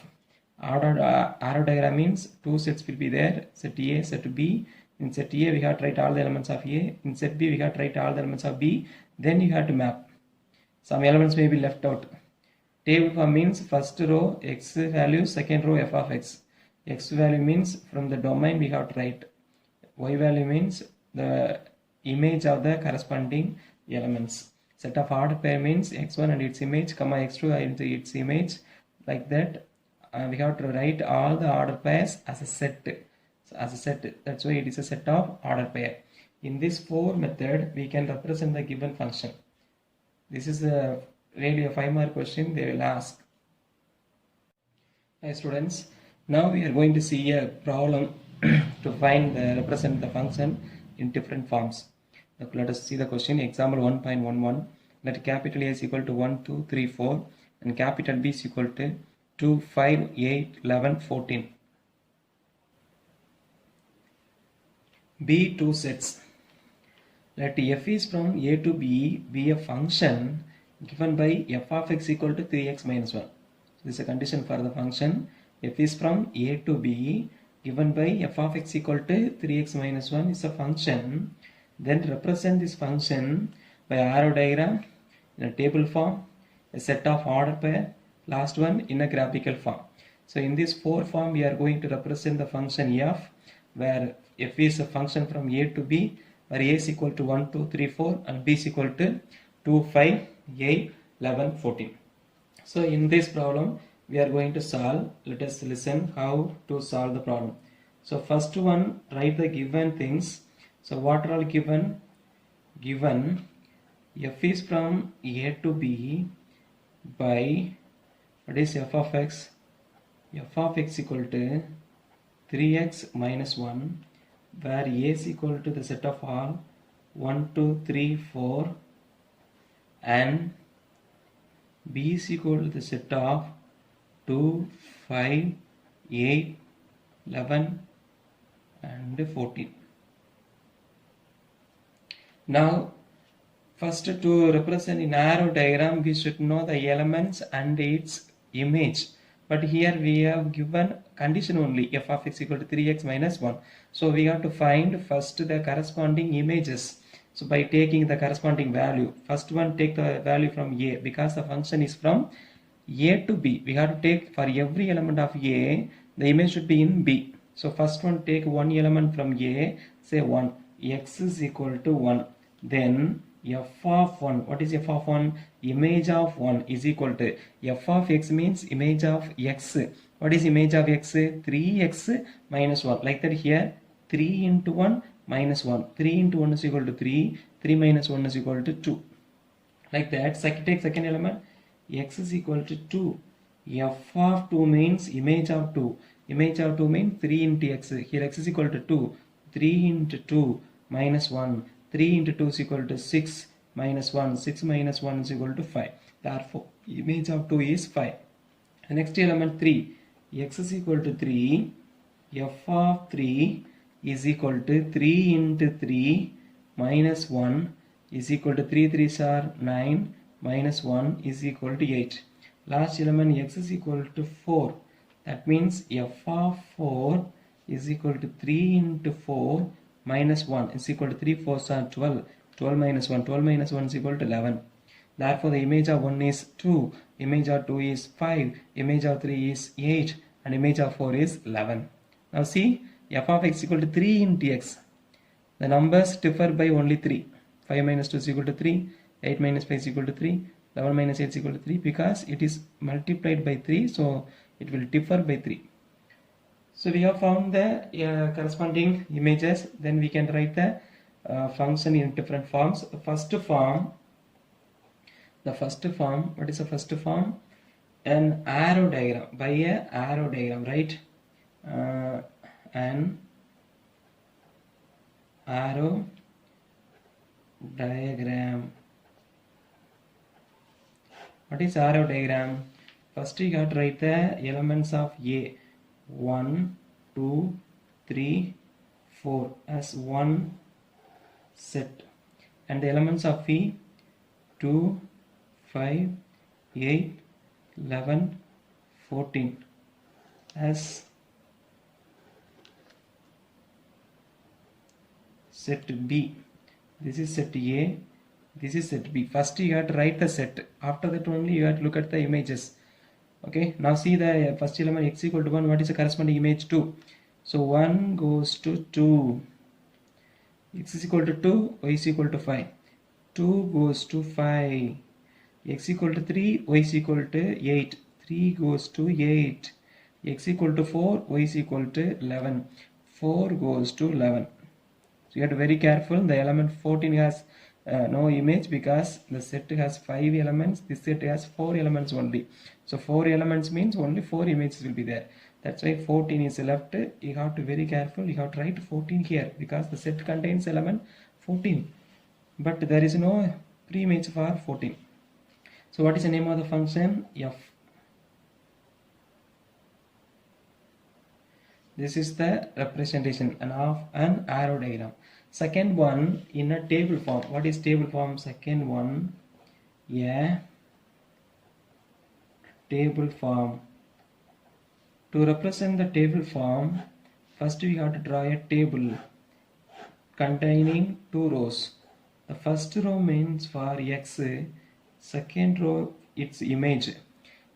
Arrow diagram means two sets will be there, set A, set B. In set A we have to write all the elements of A, in set B we have to write all the elements of B. Then you have to map. Some elements may be left out. Table form means first row x value, second row f of x. X value means from the domain we have to write. Y value means the image of the corresponding elements. Set of ordered pair means x1 and its image, comma x2 and its image, like that. We have to write all the ordered pairs as a set. That's why it is a set of ordered pair. In this four method we can represent the given function. This is really a 5-mark question they will ask. Hi students, now we are going to see a problem to represent the function in different forms. Now let us see the question. Example 1.11. Let capital A is equal to 1, 2, 3, 4 and capital B is equal to 2, 5, 8, 11, 14. B two sets. Let f is from A to B be a function given by f of x equal to 3x minus 1. This is a condition for the function f is from a to b given by f of x equal to 3x minus 1 is a function. Then represent this function by arrow diagram in a table form, a set of order pair, last one in a graphical form. So in this 4 form we are going to represent the function f, where f is a function from a to b, where a is equal to 1, 2, 3, 4 and b is equal to 2, 5, 8, 11, 14. So in this problem we are going to solve. Let us listen how to solve the problem. So first one, write the given things. So what are all given? Given f is from a to b by, what is f of x? F of x equal to 3x minus 1, where a is equal to the set of all 1, 2, 3, 4 and b is equal to the set of 2, 5, 8, 11 and 14. Now first, to represent in arrow diagram we should know the elements and its image, but here we have given condition only f of x equal to 3x minus 1. So we have to find first the corresponding images. So by taking the corresponding value, first one take the value from a, because the function is from a to b. We have to take for every element of a, the image should be in b. So first one, take one element from a, say 1, x is equal to 1. Then f of 1, what is f of 1? Image of 1 is equal to, f of x means image of x. What is image of x? 3x minus 1. Like that here, 3 into 1 minus 1. 3 into 1 is equal to 3. 3 minus 1 is equal to 2. Like that, take second element, x is equal to 2. F of 2 means image of 2. Image of 2 means 3 into x. Here x is equal to 2. 3 into 2 minus 1. 3 into 2 is equal to 6 minus 1. 6 minus 1 is equal to 5. Therefore, image of 2 is 5. The next element 3. X is equal to 3. F of 3 is equal to 3 into 3 minus 1 is equal to 3 3s are 9 minus 1 is equal to 8. Last element x is equal to 4. That means f of 4 is equal to 3 into 4 minus 1 is equal to 3 4s are 12. 12 minus 1. 12 minus 1 is equal to 11. Therefore, the image of 1 is 2, image of 2 is 5, image of 3 is 8 and image of 4 is 11. Now see, f of x equal to 3 into x. The numbers differ by only 3. 5 minus 2 is equal to 3, 8 minus 5 is equal to 3, 11 minus 8 is equal to 3, because it is multiplied by 3, so it will differ by 3. So we have found the corresponding images. Then we can write the function in different forms. The first form, what is the first form? An arrow diagram, by a arrow diagram, right? An arrow diagram. What is arrow diagram? First you got to write the elements of A. 1, 2, 3, 4 as one set, and the elements of V 2, 5, 8, 11, 14 as set B. This is set A, this is set B. First you have to write the set, after that only you have to look at the images. Okay, now see the first element x equal to 1, what is the corresponding image? 2. So 1 goes to 2. X is equal to 2, y is equal to 5. 2 goes to 5. X equal to 3, y is equal to 8. 3 goes to 8. X equal to 4, y is equal to 11. 4 goes to 11. So you have to be very careful. The element 14 has no image because the set has 5 elements. This set has 4 elements only. So 4 elements means only 4 images will be there. That's why 14 is left. You have to be very careful. You have to write 14 here because the set contains element 14. But there is no pre-image for 14. So what is the name of the function? F. This is the representation of an arrow diagram. Second one in a table form. What is table form? Second one, a table form. To represent the table form, first we have to draw a table containing two rows. The first row means for x, second row its image.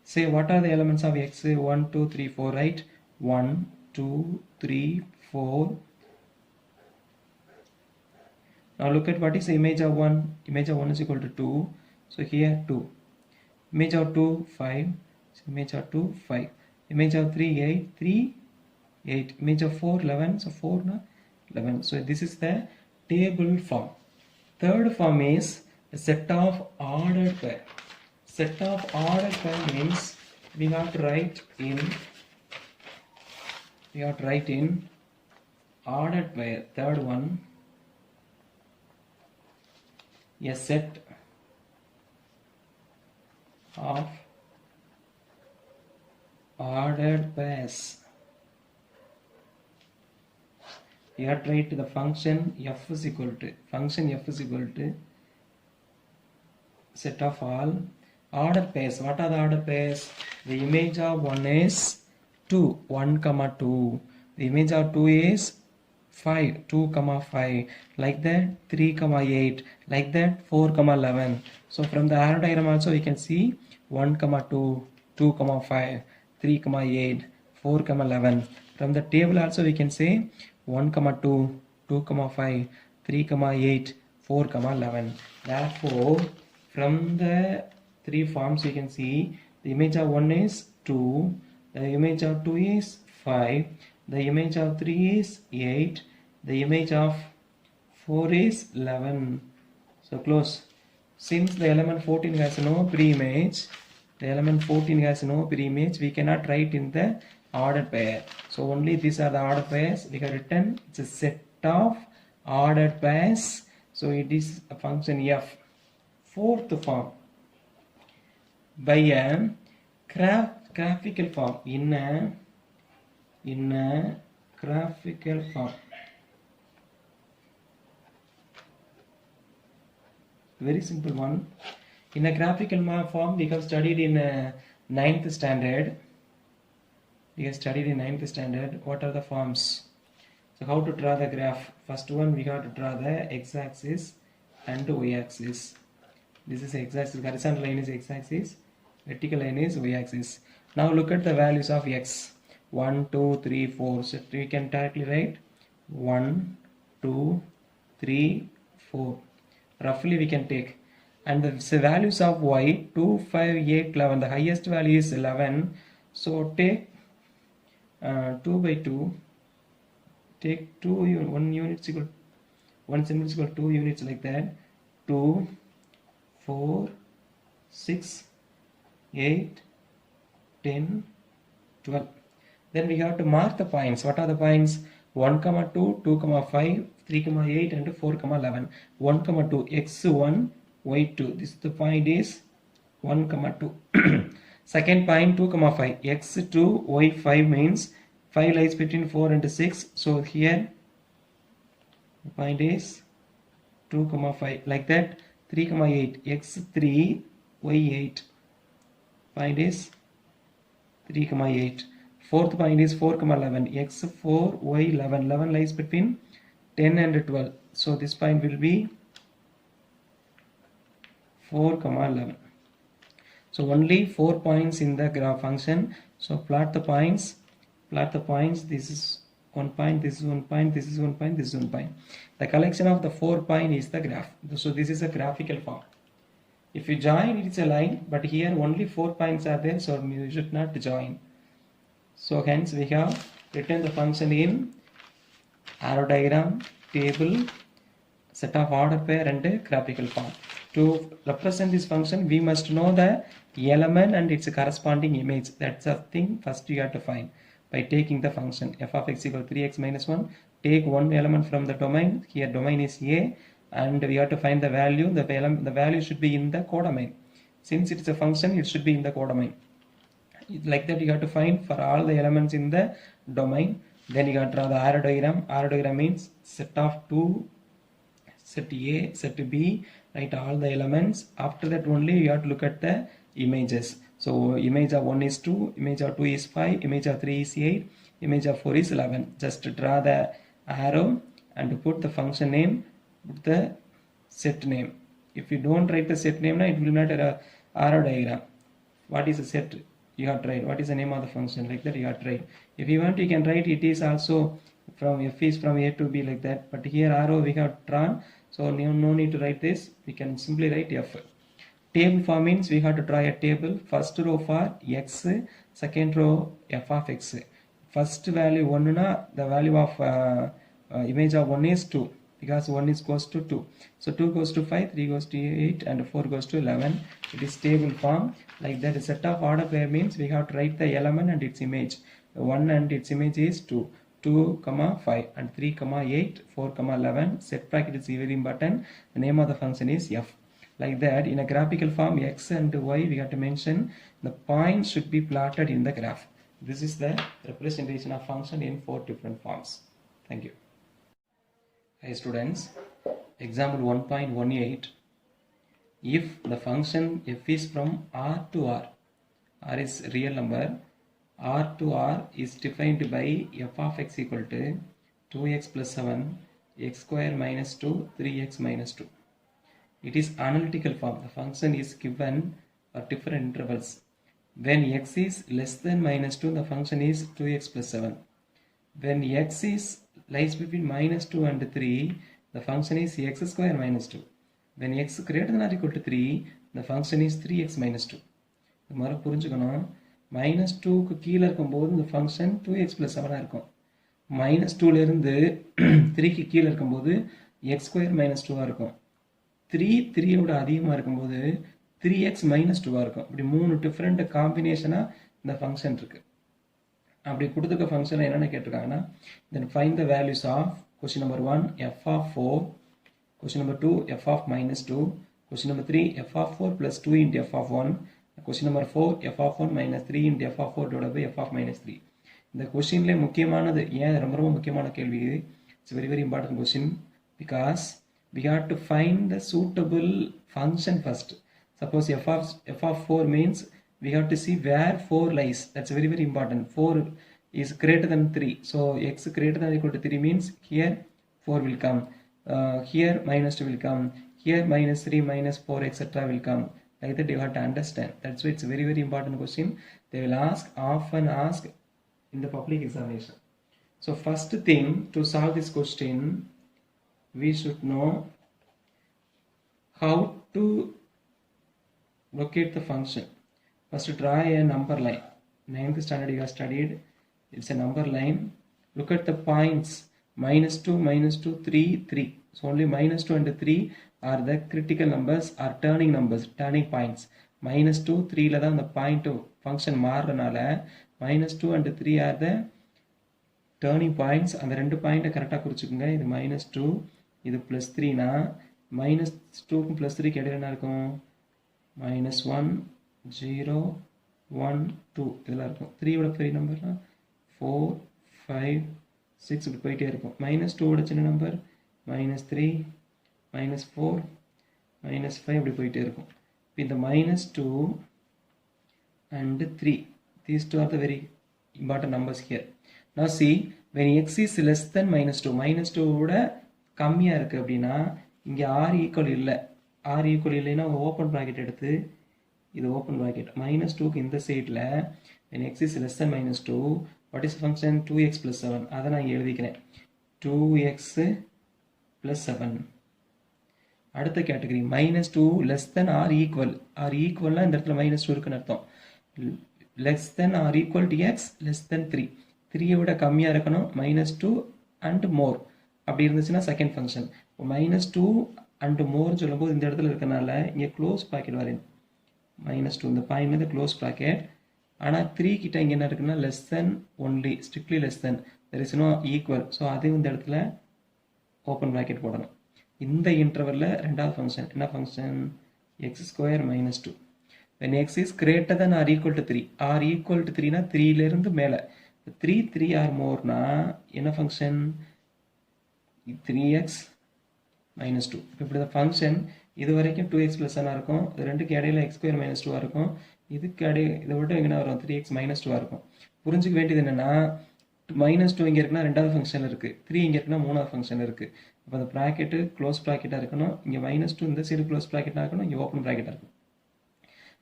Say what are the elements of x? 1, 2, 3, 4, right? 1, 2, 3, 4. Now look at what is the image of 1. Image of 1 is equal to 2. So here 2. Image of 2, 5. So image of 2, 5. Image of 3, 8. 3, 8. Image of 4, 11. So 4, 11. So this is the table form. Third form is a set of ordered pair. Set of ordered pair means we have to write in ordered pair. Third one, a set of ordered pairs. You have to write the function f is equal to set of all ordered pairs. What are the ordered pairs? The image of 1 is 2, 1, 2. The image of 2 is 5, 2, 5. Like that 3, 8. Like that 4, 11. So from the arrow diagram also we can see 1, 2, 2, 5, 3, 8, 4, 11. From the table also we can say 1, 2, 2, 5, 3, 8, 4, 11. Therefore, from the three forms you can see the image of 1 is 2, the image of 2 is 5, the image of 3 is 8, the image of 4 is 11. So close. Since the element 14 has no pre-image, we cannot write in the ordered pair. So only these are the ordered pairs we have written. It's a set of ordered pairs. So it is a function f. Fourth form, by a graphical form. In a graphical form. Very simple one. In a graphical form we have studied in 9th standard. What are the forms? So how to draw the graph? First one we have to draw the x-axis and y-axis. This is x-axis. Horizontal line is x-axis. Vertical line is y-axis. Now look at the values of x. 1, 2, 3, 4. So we can directly write 1, 2, 3, 4. Roughly we can take. And the values of y 2, 5, 8, 11. The highest value is 11. So take 2 by 2. Take 2 1 unit is equal 1 symbol is equal to 2 units, like that. 2, 4, 6, 8, 10, 12. Then we have to mark the points. What are the points? 1, 2, 2, 5, 3, 8 and 4, 11. 1, 2, x1, y2. This the point is 1, 2. Second point 2, 5. x2, y5 means 5 lies between 4 and 6. So here the point is 2, 5. Like that 3, 8. x3, y8. Point is 3, 8. Fourth point is 4, 11. x4, y11. 11 lies between 10 and 12. So this point will be 4, 11. So only 4 points in the graph function. So plot the points. This is 1 point, this is 1 point, this is 1 point, this is 1 point. The collection of the 4 points is the graph. So this is a graphical form. If you join, it's a line, but here only 4 points are there, so you should not join. So hence we have written the function in arrow diagram, table, set of order pair and graphical form. To represent this function, we must know the element and its corresponding image. That's the thing first you have to find by taking the function f of x equal 3x minus 1. Take one element from the domain. Here domain is A, and we have to find the value. The value should be in the codomain. Since it's a function, it should be in the codomain. Like that you have to find for all the elements in the domain. Then you have to draw the arrow diagram. Arrow diagram means set of 2, set A, set B, write all the elements. After that only you have to look at the images. So image of 1 is 2, image of 2 is 5, image of 3 is 8, image of 4 is 11. Just draw the arrow and put the function name, put the set name. If you don't write the set name, it will not a arrow diagram. What is a set? You have tried. What is the name of the function? Like that you have tried. If you want, you can write it is also from f is from a to b like that. But here arrow we have drawn, so no need to write this. We can simply write f. Table form means we have to draw a table. First row for x, second row f of x. First value 1 na, the value of image of 1 is 2, because 1 is goes to 2. So 2 goes to 5, 3 goes to 8, and 4 goes to 11. It is table form. Like that, a set of order pair means we have to write the element and its image. 1 and its image is 2, 2, 5, and 3, 8, 4, 11. Set bracket is very important. The name of the function is f. Like that, in a graphical form, x and y, we have to mention the points should be plotted in the graph. This is the representation of function in 4 different forms. Thank you. Hi students, example 1.18. If the function f is from R to R, R is real number, R to R is defined by f of x equal to 2x plus 7, x square minus 2, 3x minus 2. It is analytical form. The function is given for different intervals. When x is less than minus 2, the function is 2x plus 7. When x is lies between minus 2 and 3, the function is x square minus 2. When x greater than or equal to 3, the function is 3x minus 2. இது மாதிரி புரிஞ்சுக்கணும். Minus 2க்கு கீழே இருக்கும்போது இந்த function 2x plus 7 இருக்கும். Minus 2லேருந்து 3க்கு கீழே இருக்கும்போது x ஸ்கொயர் மைனஸ் 2 இருக்கும். 3யோட அதிகமாக இருக்கும்போது 3x minus 2 இருக்கும். இப்படி 3 டிஃப்ரெண்ட் காம்பினேஷனாக இந்த ஃபங்க்ஷன் இருக்கு. அப்படி கொடுத்துக்க ஃபங்க்ஷன் என்னென்ன கேட்டிருக்காங்கன்னா, then find the values of question number 1 f of 4, question number 2 f of minus 2, question number 3 f of 4 plus 2 into f of 1, question number 4 f of 1 minus 3 into f of 4 divided by f of minus 3. இந்த கொஸ்டின்ல முக்கியமானது, ஏன் ரொம்ப முக்கியமான கேள்வி இது, it's very very important question, because we have to find the suitable function first. Suppose f of 4 means we have to see where 4 lies. That's very very important. 4 is greater than 3. So x greater than or equal to 3 means here 4 will come. Here minus 2 will come. Here minus 3, minus 4, etc. will come. Like that you have to understand. That's why it's a very very important question. They will often ask in the public examination. So first thing, to solve this question, we should know how to locate the function. First, draw a number line. 9th standard you have studied. It's a number line. Look at the points. Minus 2, 3, 3. So only minus 2 and 3 are the critical numbers, are turning numbers, turning points. Minus 2, 3 la the point function மாறனால minus 2 and 3 are the turning points. அந்த ரெண்டு point கரெக்டாக குறிச்சுக்குங்க. இது minus 2, இது plus 3 னா minus 2க்கும் plus 3க்கு இடையில என்ன இருக்கும், minus 1, 0, 1, 2 இதெல்லாம் இருக்கும். 3யோட பெரிய நம்பர்னா 4, 5, 6 இப்படி போயிட்டே இருக்கும். minus 2வோட சின்ன நம்பர் minus 3, minus 4, minus 5 இப்படி போயிட்டே இருக்கும். இப்போ இந்த minus 2 and 3, these two are the very important numbers here. Now see, when x is less than minus 2, minus 2 விட கம்மியாக இருக்குது அப்படின்னா இங்கே r ஈக்குவல் இல்லை. r ஈக்குவல் இல்லைன்னா ஓப்பன் ப்ராக்கெட் எடுத்து இது ஓப்பன் ப்ராக்கெட் minus 2க்கு இந்த சைடில் when x is less than minus 2, what is the function? 2x plus 7. அதை நான் இங்கே எழுதிக்கிறேன். 2x plus 7. அடுத்த category minus 2 less than r equal. r equalனா இந்த இடத்துல minus 2 இருக்குன்னு அர்த்தம். less than or equal to x, less than 3. 3 விட கம்மியாக இருக்கணும், minus 2 and more. அப்படி இருந்துச்சுன்னா second function. minus 2 and more சொல்லும்போது இந்த இடத்துல இருக்கனால இங்கே க்ளோஸ் ப்ராக்கெட் வரையும். minus 2 இந்த பாயிண்ட் வந்து க்ளோஸ் ப்ராக்கெட். ஆனால் 3 கிட்ட இங்கே என்ன இருக்குன்னா less than only, strictly less than, there is no equal. So அது இந்த இடத்துல ஓப்பன் ப்ராக்கெட் போடணும். இந்த இன்டர்வலில் ரெண்டாவது ஃபங்க்ஷன் என்ன function? X square minus 2. when x is greater than or equal to 3, or equal to 3 னா 3லேருந்து மேலே, 3, 3 or more னா என்ன ஃபங்க்ஷன்? 3x minus 2. இப்படி இந்த ஃபங்க்ஷன் இது வரைக்கும் 2x plus 1 இருக்கும். இது ரெண்டுக்கு இடையில x square minus 2 இருக்கும். இதுக்கு இதை விட்டு எங்கன்னா வரும் 3x - 2 இருக்கும். புரிஞ்சுக்க வேண்டியது என்னன்னா -2 இங்கே இருக்குன்னா ரெண்டாவது ஃபங்க்ஷன் இருக்குது, 3 இங்கே இருக்குன்னா மூணாவது ஃபங்க்ஷன் இருக்குது. அப்போ அந்த ப்ராக்கெட்டு க்ளோஸ் ப்ராக்கெட்டாக இருக்கணும், இங்கே -2 இந்த சைடு க்ளோஸ் ப்ராக்கெட்டாக இருக்கணும், இங்கே ஓப்பன் ப்ராக்கெட்டாக இருக்கணும்.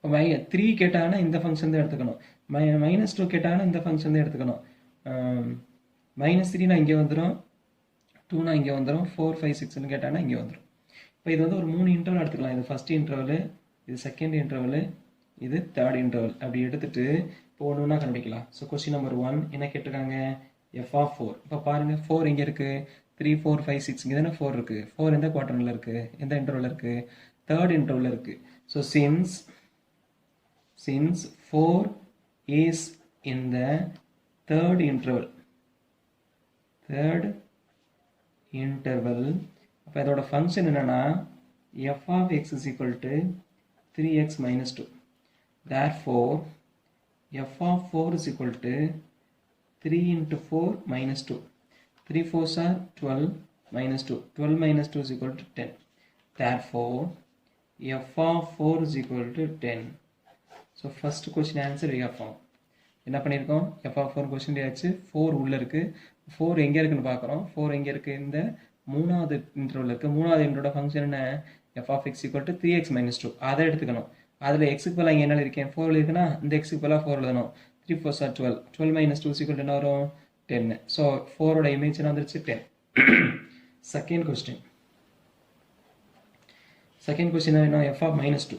இப்போ 3 கேட்டாங்கன்னா இந்த ஃபங்க்ஷன் தான் எடுத்துக்கணும், -2 கேட்டாங்கன்னா இந்த ஃபங்க்ஷன் தான் எடுத்துக்கணும். -3 இங்கே வந்துடும், 2 இங்கே வந்துடும், 4 5 6ன்னு கேட்டாங்கன்னா இங்கே வந்துடும். இப்போ இது வந்து ஒரு 3 இன்டர்வல் எடுத்துக்கலாம். இது ஃபஸ்ட் இன்டர்வலு, இது செகண்ட் இன்டர்வலு, இது தேர்ட் இன்டர்வல். அப்படி எடுத்துட்டு இப்போ ஒன்று ஒன்றா கண்டுபிடிக்கலாம். ஸோ கொஸ்டின் நம்பர் 1 என்ன கேட்டிருக்காங்க, f(4). இப்போ பாருங்கள் 4 இங்கே இருக்குது, 3 4 5 6 இங்கே தானே 4 இருக்குது. 4 எந்த குவார்டரில் இருக்குது, எந்த இன்டர்வலில் இருக்குது, தேர்ட் இன்டர்வலில் இருக்குது. So since 4 is in the third interval, அப்போ இதோட ஃபங்க்ஷன் என்னன்னா f(x) is equal to 3x - 2. Therefore f(4) is equal to 3 into 4 minus 2. 3 4s are 12 minus 2. 12 minus 2 is equal to 10. Therefore f(4) is equal to 10. So first question answer we have found. என்ன பண்ணியிருக்கோம், f(4) question ஆச்சு. 4 உள்ளே இருக்குது, 4 எங்கே இருக்குன்னு பார்க்குறோம். 4 எங்கே இருக்குது, இந்த மூணாவது இன்டர்வல் இருக்குது. மூணாவது இன்டர்வலோட ஃபங்க்ஷன் என்ன, f(x) equal to 3x - 2. அதை எடுத்துக்கணும். அதில் எக்ஸுக்கு பதிலாக இங்கே என்ன இருக்கேன், 4 இருக்குன்னா இந்த எக்ஸுக்கு பதிலாக 4 எழுதணும். 3 4s are 12. 12 minus 2 is equal to என்ன வரும், 10. ஸோ 4ஓட இமேஜ் என்ன வந்துருச்சு, 10. செகண்ட் கொஸ்டின் என்ன, f(-2).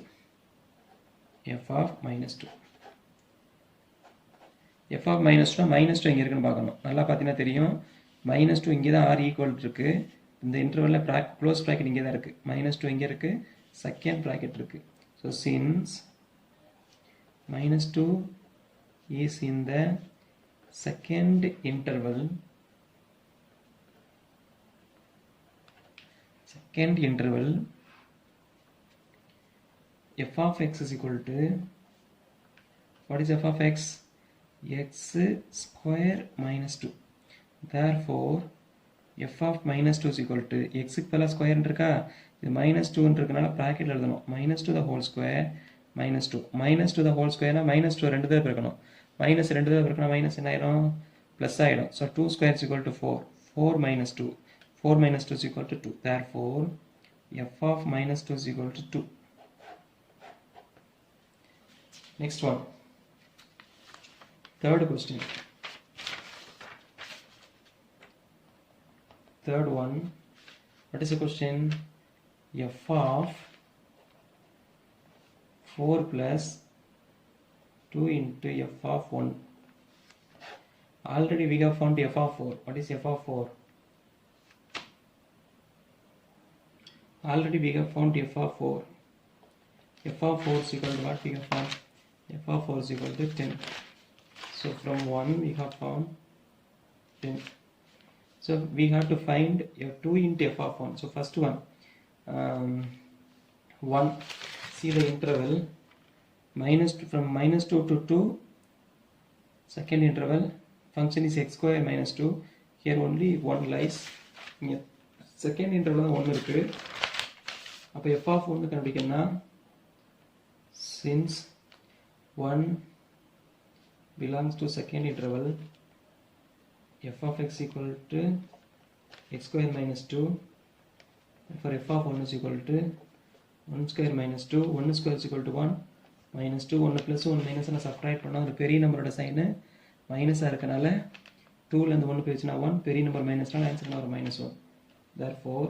-2 இங்கே இருக்குன்னு பார்க்கணும். நல்லா பார்த்தீங்கன்னா தெரியும், -2 இங்கே தான் r ஈக்குவல் இருக்குது. இந்த இன்டர்வலில் க்ளோஸ் ப்ராக்கெட் இங்கே தான் இருக்குது. -2 இங்கே இருக்குது, செகண்ட் ப்ராக்கெட் இருக்குது. So since -2 is in the second interval, f(x) is equal to, what is f(x)? x square minus 2. Therefore f(-2) is equal to, x க்கு பதிலாக ஸ்கொயர் இருக்கா, இது -2 இருக்கனால ப்ராக்கெட் எழுதணும். -2 the whole square -2. -2 the whole square -2 ரெண்டு தடவை பெருக்கணும். -2 தடவை பெருக்கணும், மைனஸ் என்ன ஆயிடும், ப்ளஸ் ஆகிடும். So 2 square is equal to 4. 4 minus 2. 4 minus 2 is equal to 2. Therefore f(-2) is equal to 2. Next one, third question. Third one, what is the question? f(4 plus 2 into f(1). Already we have found f(4). What is f(4)? Already we have found f(4). f(4) is equal to what we have found? f(4) is equal to 10. So from 1 we have found 10. So we have to find f2 into f(1). So first one, 1. See the interval from -2 to 2. Second interval, function is x square minus 2. Here only 1 lies. Second interval 1 இருக்குது. அப்போ f(1) கண்டுபிடிக்கணும்னா, since 1 belongs to second interval, f(x) equal to x square minus 2. For f(1) is equal to 1 square minus 2. 1 square is equal to 1 minus 2. 1 plus 1 minus subtract பண்ணால் ஒரு பெரிய நம்பரோட sign மைனஸாக இருக்கனால 2லேருந்து 1 போயிடுச்சுன்னா 1, பெரிய நம்பர் மைனஸ்னால் ஆன்சர் ஒரு -1. Therefore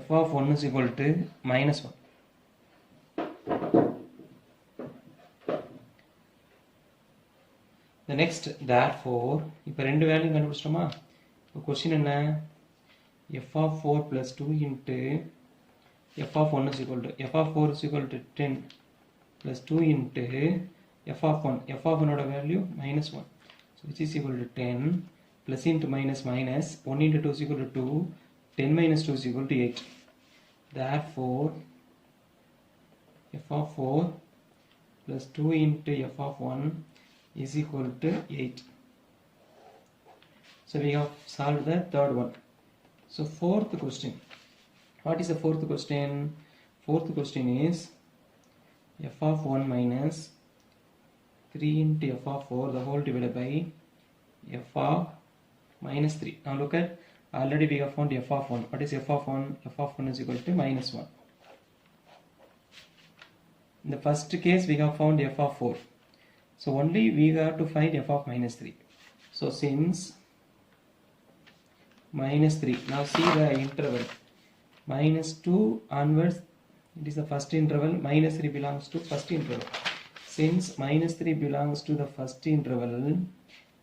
f(1) is equal to -1. The next, therefore, இப்போ ரெண்டு வேல்யூ கண்டுபிடிச்சிட்டோமா. இப்போ கொஸ்டின் என்ன, f(4 plus 2 into f(1) is equal to, f(4) is equal to 10 plus 2 into f(1). f(1) ஓட value -1. So which is equal to 10 plus into minus 1 into 2 is equal to 2. 10 minus 2 is equal to 8. Therefore f(4) plus 2 into f(1) is equal to 8. So we have solved the third one. So fourth question. What is the fourth question? Fourth question is f of 1 minus 3 into f of 4 the whole divided by f of minus 3. Now look at, already we have found f of 1. What is f of 1? F of 1 is equal to minus 1. In the first case we have found f of 4. So only we have to find f of minus 3. So since minus 3, now see the interval. Minus 2 onwards, it is the first interval, minus 3 belongs to first interval. Since minus 3 belongs to the first interval,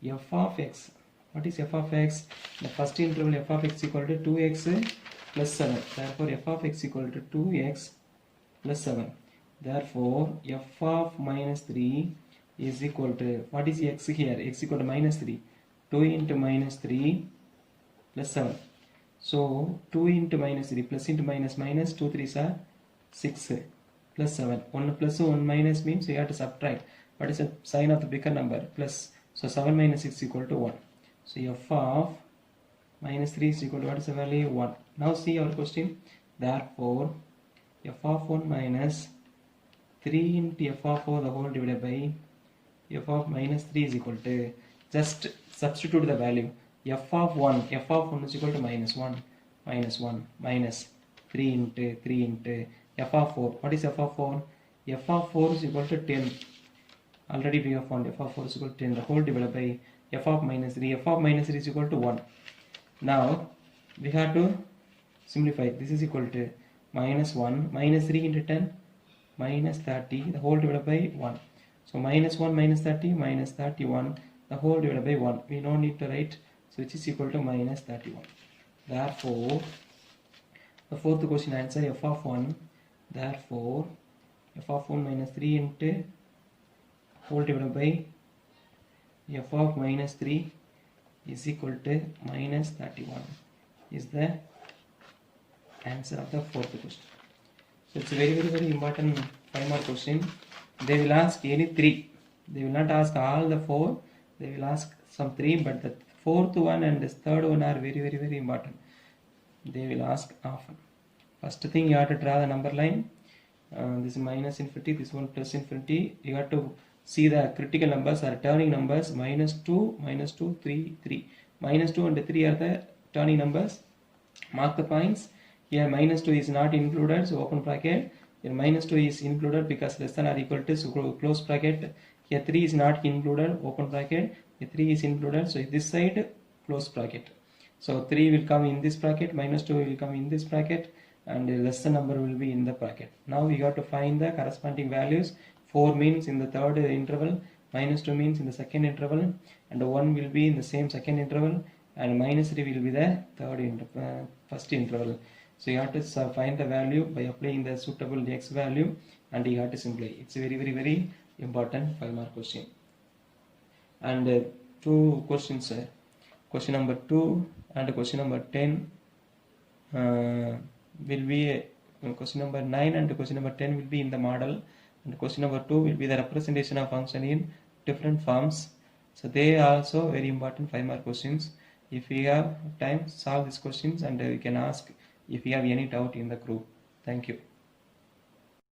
f of x, what is f of x? The first interval f of x equal to 2x plus 7. Therefore f of x equal to 2x plus 7. Therefore f of minus 3 is equal to, what is x here? X equal to minus 3. 2 into minus 3 plus 7. So 2 into minus 3 plus into minus minus 2 3s are 6 plus 7. 1 plus 1 minus means you have to subtract. What is the sign of the bigger number? Plus. So 7 minus 6 equal to 1. So f of minus 3 is equal to, what is the value? 1. Now see our question. Therefore f of 1 minus 3 into f of 4 the whole divided by f of minus 3 is equal to, just substitute the value. F of 1 is equal to minus 1 minus 3 into f of 4. What is f of 4? F of 4 is equal to 10. Already we have found f of 4 is equal to 10 the whole divided by f of minus 3. F of minus 3 is equal to 1. Now we have to simplify. This is equal to minus 1 minus 3 into 10 minus 30 the whole divided by 1. So minus 1 minus 30 minus 31 the whole divided by 1. We no need to write, so which is equal to minus 31. Therefore the fourth question answer f of 1. Therefore f of 1 minus 3 into whole divided by f of minus 3 is equal to minus 31 is the answer of the fourth question. So it's a very important 5-mark question. They will ask any 3. They will not ask all the 4. They will ask some 3, but the fourth one and the third one are very important. They will ask often. First thing you have to draw the number line. This is minus infinity, this one plus infinity. You have to see the critical numbers or turning numbers. Minus 2, 3, 3. Minus 2 and 3 are the turning numbers. Mark the points. Here minus 2 is not included, so open bracket. Here minus 2 is included because less than or equal to, so close bracket. Here 3 is not included, open bracket. Here 3 is included, so this side close bracket. So 3 will come in this bracket, minus 2 will come in this bracket, and a lesser number will be in the bracket. Now we got to find the corresponding values. 4 means in the third interval, minus 2 means in the second interval, and 1 will be in the same second interval, and minus 3 will be the first interval. So you have to find the value by applying the suitable x value, and you have to simplify. It's a very important 5-mark question. And 2 questions, question number 2 and question number 10 will be question number 9 and question number 10 will be in the model, and question number 2 will be the representation of function in different forms. So they are also very important 5-mark questions. If we have time, solve these questions, and we can ask if you have any doubt in the group. Thank you.